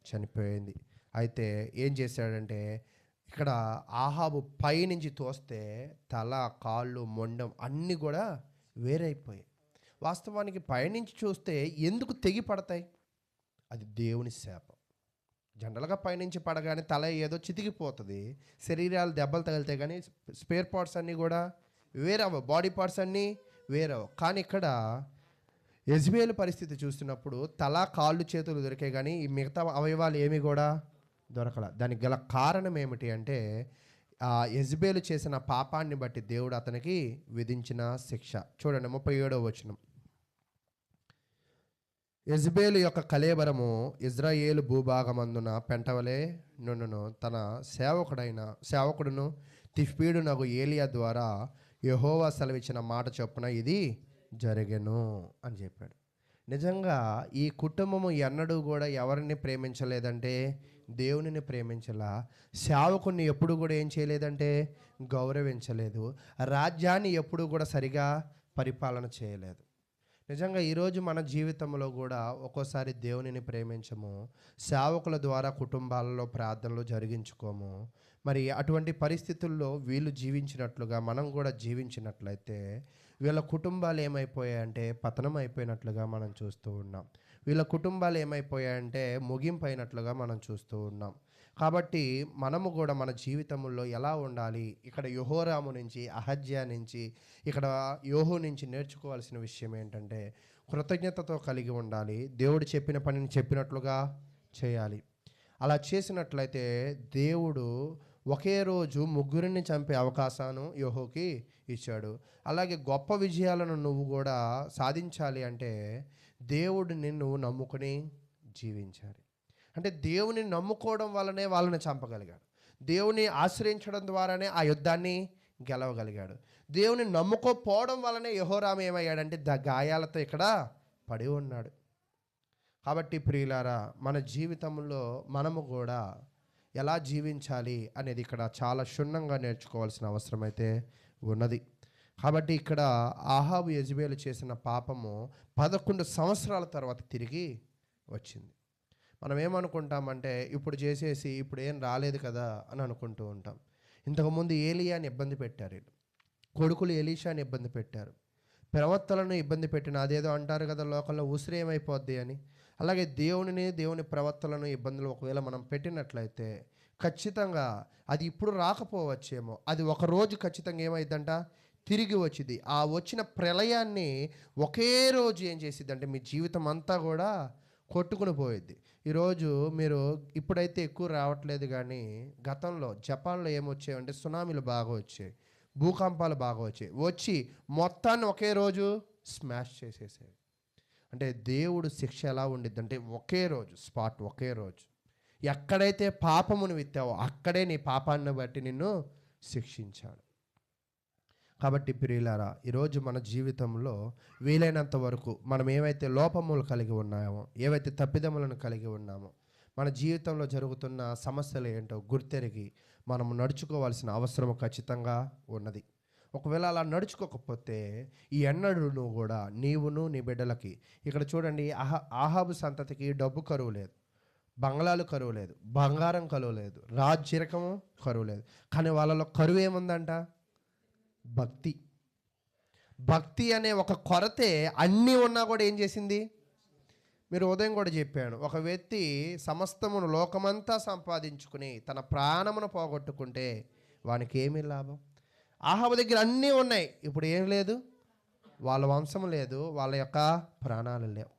చనిపోయింది. అయితే ఏం చేశాడంటే ఇక్కడ ఆహాబు పైనుంచి తోస్తే తల, కాళ్ళు, మొండం అన్నీ కూడా వేరైపోయాయి. వాస్తవానికి పైనుంచి చూస్తే ఎందుకు తెగి పడతాయి? అది దేవుని శాపం. జనరల్గా పైనుంచి పడగానే తల ఏదో చితికిపోతుంది, శరీరాలు దెబ్బలు తగిలితే కానీ స్పేర్ పార్ట్స్ అన్నీ కూడా వేరవ, బాడీ పార్ట్స్ అన్నీ వేరవ. కానీ ఇక్కడ యెజబెల్ పరిస్థితి చూస్తున్నప్పుడు తల, కాళ్ళు, చేతులు దొరికే కానీ ఈ మిగతా అవయవాలు ఏమీ కూడా దొరకల. దానికి గల కారణం ఏమిటి అంటే యెజబెల్ చేసిన పాపాన్ని బట్టి దేవుడు అతనికి విధించిన శిక్ష. చూడండి 37వ వచనం. యెజబెల్ యొక్క కళేబరము ఇజ్రాయేలు భూభాగమందున పెంటవలే నుండును, తన సేవకుడును తిష్పీడునగు ఏలియా ద్వారా యెహోవా సెలవిచ్చిన మాట చొప్పున ఇది జరిగెను అని చెప్పాడు. నిజంగా ఈ కుటుంబము ఎన్నడూ కూడా ఎవరిని ప్రేమించలేదంటే దేవునిని ప్రేమించలా. సేవకుని ఎప్పుడు కూడా ఏం చేయలేదంటే గౌరవించలేదు. రాజ్యాన్ని ఎప్పుడు కూడా సరిగా పరిపాలన చేయలేదు. నిజంగా ఈరోజు మన జీవితంలో కూడా ఒక్కోసారి దేవునిని ప్రేమించము, సేవకుల ద్వారా కుటుంబాలలో ప్రార్థనలు జరిగించుకోము. మరి అటువంటి పరిస్థితుల్లో వీళ్ళు జీవించినట్లుగా మనం కూడా జీవించినట్లయితే వీళ్ళ కుటుంబాలు ఏమైపోయాయంటే పతనం అయిపోయినట్లుగా మనం చూస్తూ ఉన్నాం. వీళ్ళ కుటుంబాలు ఏమైపోయాయంటే ముగింపు అయినట్లుగా మనం చూస్తూ ఉన్నాం. కాబట్టి మనము కూడా మన జీవితంలో ఎలా ఉండాలి, ఇక్కడ యెహోరాము నుంచి, అహజ్యా నుంచి, ఇక్కడ యోహు నుంచి నేర్చుకోవాల్సిన విషయం ఏంటంటే కృతజ్ఞతతో కలిగి ఉండాలి. దేవుడు చెప్పిన పనిని చెప్పినట్లుగా చేయాలి. అలా చేసినట్లయితే దేవుడు ఒకే రోజు ముగ్గురిని చంపే అవకాశాన్ని యోహుకి ఇచ్చాడు. అలాగే గొప్ప విజయాలను నువ్వు కూడా సాధించాలి అంటే దేవుడిని నువ్వు నమ్ముకుని జీవించాలి. అంటే దేవుని నమ్ముకోవడం వల్లనే వాళ్ళని చంపగలిగాడు. దేవుని ఆశ్రయించడం ద్వారానే ఆ యుద్ధాన్ని గెలవగలిగాడు. దేవుని నమ్ముకోపోవడం వల్లనే యెహోరాము ఏమయ్యాడంటే గాయాలతో ఇక్కడ పడి ఉన్నాడు. కాబట్టి ప్రియులారా, మన జీవితంలో మనము కూడా ఎలా జీవించాలి అనేది ఇక్కడ చాలా క్షుణ్ణంగా నేర్చుకోవాల్సిన అవసరం అయితే ఉన్నది. కాబట్టి ఇక్కడ ఆహాబు యెజబెల్ చేసిన పాపము 11 సంవత్సరాల తర్వాత తిరిగి వచ్చింది. మనం ఏమనుకుంటామంటే ఇప్పుడు చేసేసి ఇప్పుడు ఏం రాలేదు కదా అని అనుకుంటూ ఉంటాం. ఇంతకుముందు ఏలియాని ఇబ్బంది పెట్టారు, కొడుకులు ఎలీషాని ఇబ్బంది పెట్టారు, ప్రవక్తలను ఇబ్బంది పెట్టిన, అదేదో అంటారు కదా లోకంలో ఉసిరి ఏమైపోద్ది అని. అలాగే దేవుని ప్రవక్తలను ఇబ్బందులు ఒకవేళ మనం పెట్టినట్లయితే ఖచ్చితంగా అది ఇప్పుడు రాకపోవచ్చేమో, అది ఒకరోజు ఖచ్చితంగా ఏమైందంట తిరిగి వచ్చింది. ఆ వచ్చిన ప్రళయాన్ని ఒకే రోజు ఏం చేసిద్దంటే మీ జీవితం అంతా కూడా కొట్టుకుని పోయిద్ది. ఈరోజు మీరు ఇప్పుడైతే ఎక్కువ రావట్లేదు కానీ గతంలో జపాన్లో ఏమొచ్చాయంటే సునామీలు బాగా వచ్చాయి, భూకంపాలు బాగా వచ్చి మొత్తాన్ని ఒకే రోజు స్మాష్ చేసేసాయి. అంటే దేవుడు శిక్ష ఎలా ఉండిద్ది అంటే ఒకే రోజు స్పాట్, ఒకే రోజు. ఎక్కడైతే పాపమును విత్తావో అక్కడే నీ పాపాన్ని బట్టి నిన్ను శిక్షించాడు. కాబట్టి ప్రియులారా, ఈరోజు మన జీవితంలో వీలైనంత వరకు మనం ఏవైతే లోపములు కలిగి ఉన్నామో, ఏవైతే తప్పిదములను కలిగి ఉన్నామో మన జీవితంలో జరుగుతున్న సమస్యలు ఏంటో గుర్తెరిగి మనం నడుచుకోవాల్సిన అవసరం ఖచ్చితంగా ఉన్నది. ఒకవేళ అలా నడుచుకోకపోతే ఈ ఎన్నడూను కూడా నీవును నీ బిడ్డలకి, ఇక్కడ చూడండి, ఆహాబు సంతతికి డబ్బు కరువు లేదు, బంగ్లాలు కరువు లేదు, బంగారం కరువు లేదు, రాజ్యరకము కరువు లేదు. కానీ వాళ్ళలో కరువు ఏముందంట? భక్తి. భక్తి అనే ఒక కొరతే అన్నీ ఉన్నా కూడా ఏం చేసింది? మీరు ఉదయం కూడా చెప్పాను, ఒక వ్యక్తి సమస్తమును లోకమంతా సంపాదించుకుని తన ప్రాణమును పోగొట్టుకుంటే వానికి ఏమీ లాభం? ఆహాబు దగ్గర అన్నీ ఉన్నాయి, ఇప్పుడు ఏం లేదు, వాళ్ళ వంశం లేదు, వాళ్ళ యొక్క ప్రాణాలు లేవు.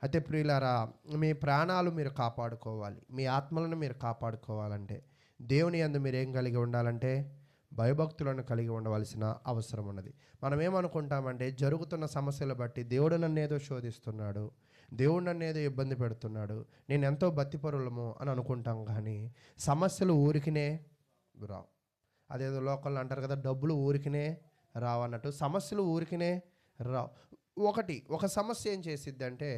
అయితే ప్రియులారా, మీ ప్రాణాలు మీరు కాపాడుకోవాలి, మీ ఆత్మలను మీరు కాపాడుకోవాలంటే దేవుని యందు మీరు ఏం కలిగి ఉండాలంటే భయభక్తులను కలిగి ఉండవలసిన అవసరం ఉన్నది. మనం ఏమనుకుంటామంటే జరుగుతున్న సమస్యలు బట్టి దేవుడు నన్ను ఏదో శోధిస్తున్నాడు, దేవుడు నన్ను ఏదో ఇబ్బంది పెడుతున్నాడు, నేను ఎంతో భక్తిపరులము అని అనుకుంటాం. కానీ సమస్యలు ఊరికినే రావు. అదేదో లోకల్లో అంటారు కదా, డబ్బులు ఊరికినే రావన్నట్టు సమస్యలు ఊరికినే రావు. ఒక సమస్య ఏం చేసిద్ది అంటే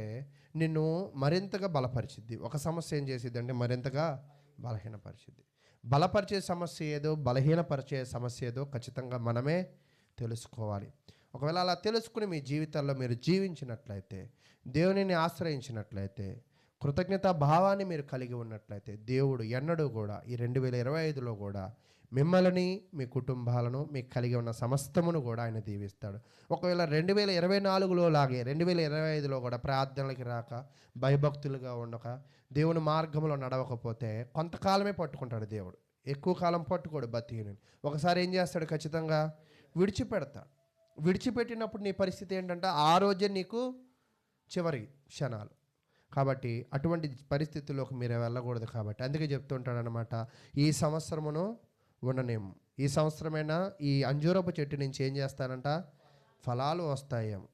నిన్ను మరింతగా బలపరిచిద్ది, ఒక సమస్య ఏం చేసిద్ది అంటే మరింతగా బలహీనపరిచిద్ది. బలపరిచే సమస్య ఏదో, బలహీనపరిచే సమస్య ఏదో ఖచ్చితంగా మనమే తెలుసుకోవాలి. ఒకవేళ అలా తెలుసుకుని మీ జీవితాల్లో మీరు జీవించినట్లయితే, దేవునిని ఆశ్రయించినట్లయితే, కృతజ్ఞతా భావాన్ని మీరు కలిగి ఉన్నట్లయితే, దేవుడు ఎన్నడూ కూడా ఈ 2025లో కూడా మిమ్మల్ని, మీ కుటుంబాలను, మీకు కలిగి ఉన్న సమస్తమును కూడా ఆయన దీవిస్తాడు. ఒకవేళ 2024లో లాగే 2025లో కూడా ప్రార్థనలకి రాక, భయభక్తులుగా ఉండక, దేవుని మార్గంలో నడవకపోతే కొంతకాలమే పట్టుకుంటాడు దేవుడు, ఎక్కువ కాలం పట్టుకోడు బతికిని. ఒకసారి ఏం చేస్తాడు? ఖచ్చితంగా విడిచిపెడతాడు. విడిచిపెట్టినప్పుడు నీ పరిస్థితి ఏంటంటే ఆ రోజే నీకు చివరి క్షణాలు. కాబట్టి అటువంటి పరిస్థితుల్లోకి మీరు వెళ్ళకూడదు. కాబట్టి అందుకే చెప్తుంటాడనమాట, ఈ సంవత్సరమును ఉండనేమో, ఈ సంవత్సరమైనా ఈ అంజూరపు చెట్టు నుంచి ఏం చేస్తానంట? ఫలాలు వస్తాయేమో.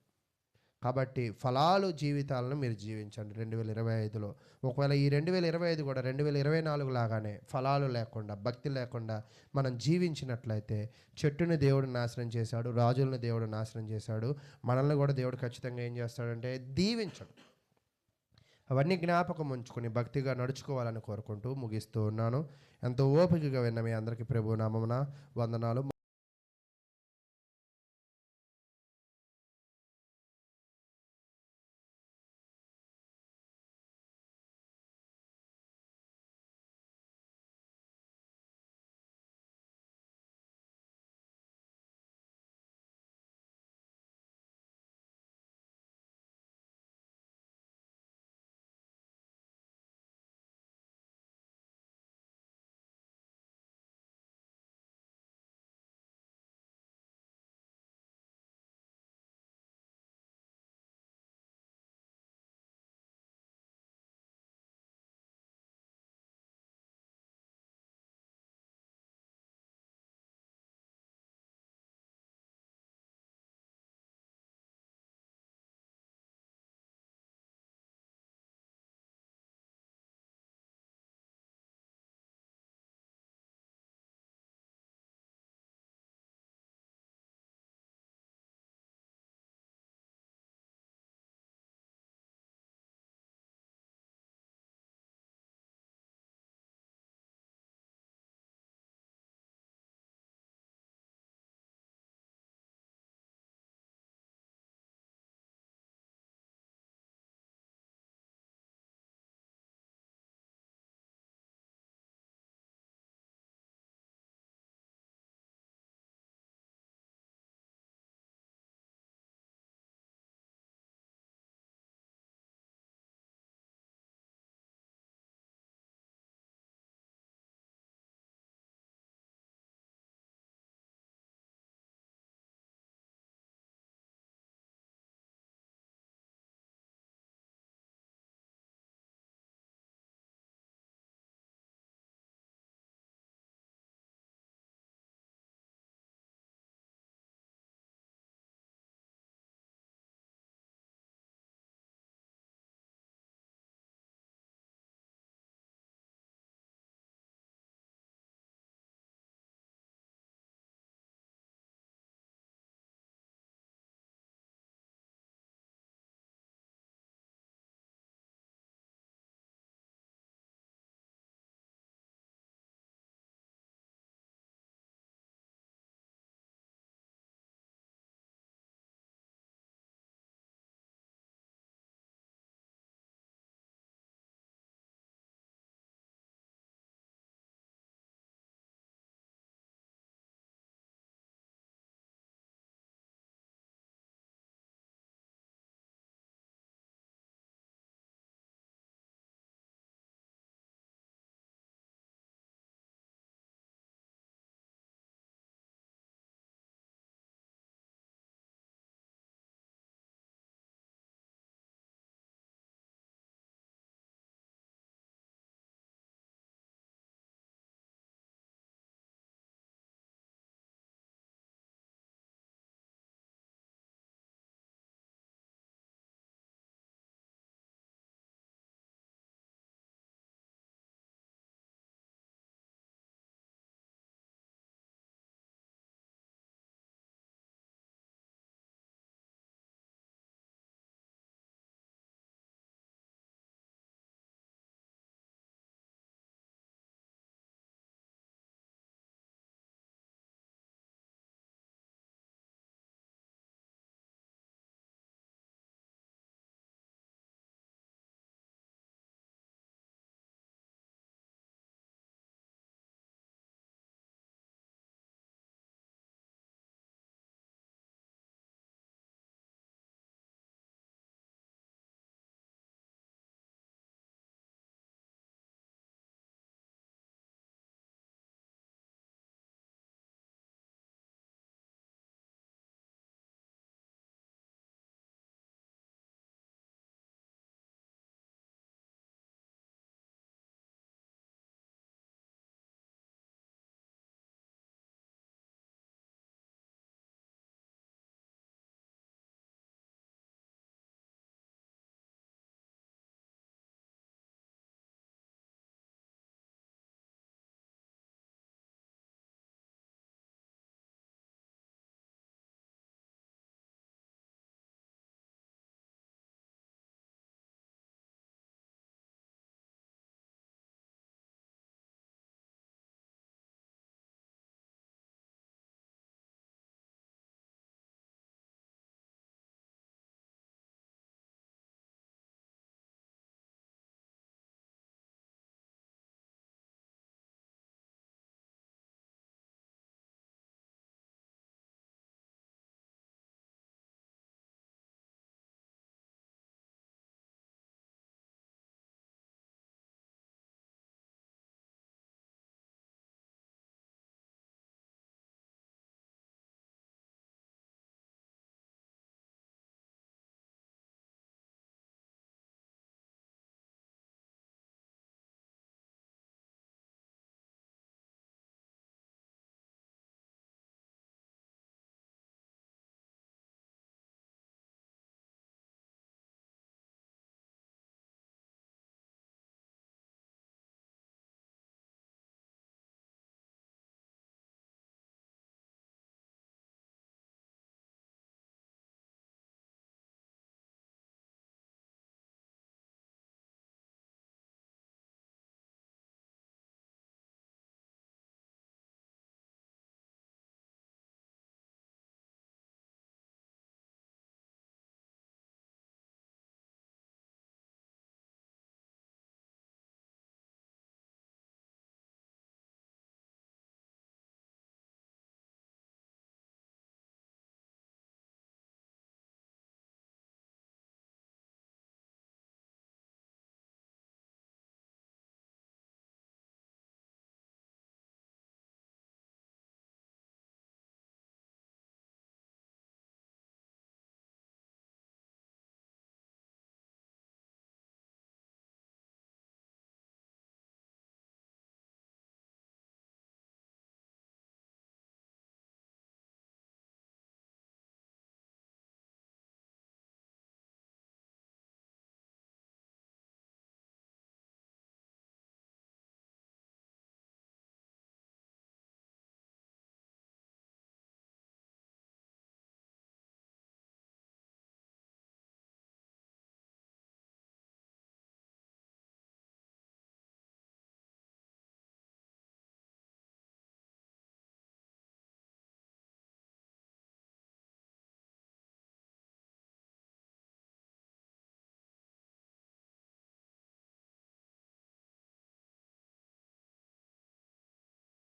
కాబట్టి ఫలాలు జీవితాలను మీరు జీవించండి 2025లో. ఒకవేళ ఈ 2025 కూడా 2024 లాగానే ఫలాలు లేకుండా, భక్తి లేకుండా మనం జీవించినట్లయితే చెట్టుని దేవుడు నాశనం చేశాడు, రాజులను దేవుడు నాశనం చేశాడు, మనల్ని కూడా దేవుడు ఖచ్చితంగా ఏం చేస్తాడంటే దీవించడు. అవన్నీ జ్ఞాపకం ఉంచుకొని భక్తిగా నడుచుకోవాలని కోరుకుంటూ ముగిస్తూ ఉన్నాను. ఎంతో ఓపికగా విన్న మీ అందరికీ ప్రభు నామమున వందనాలు.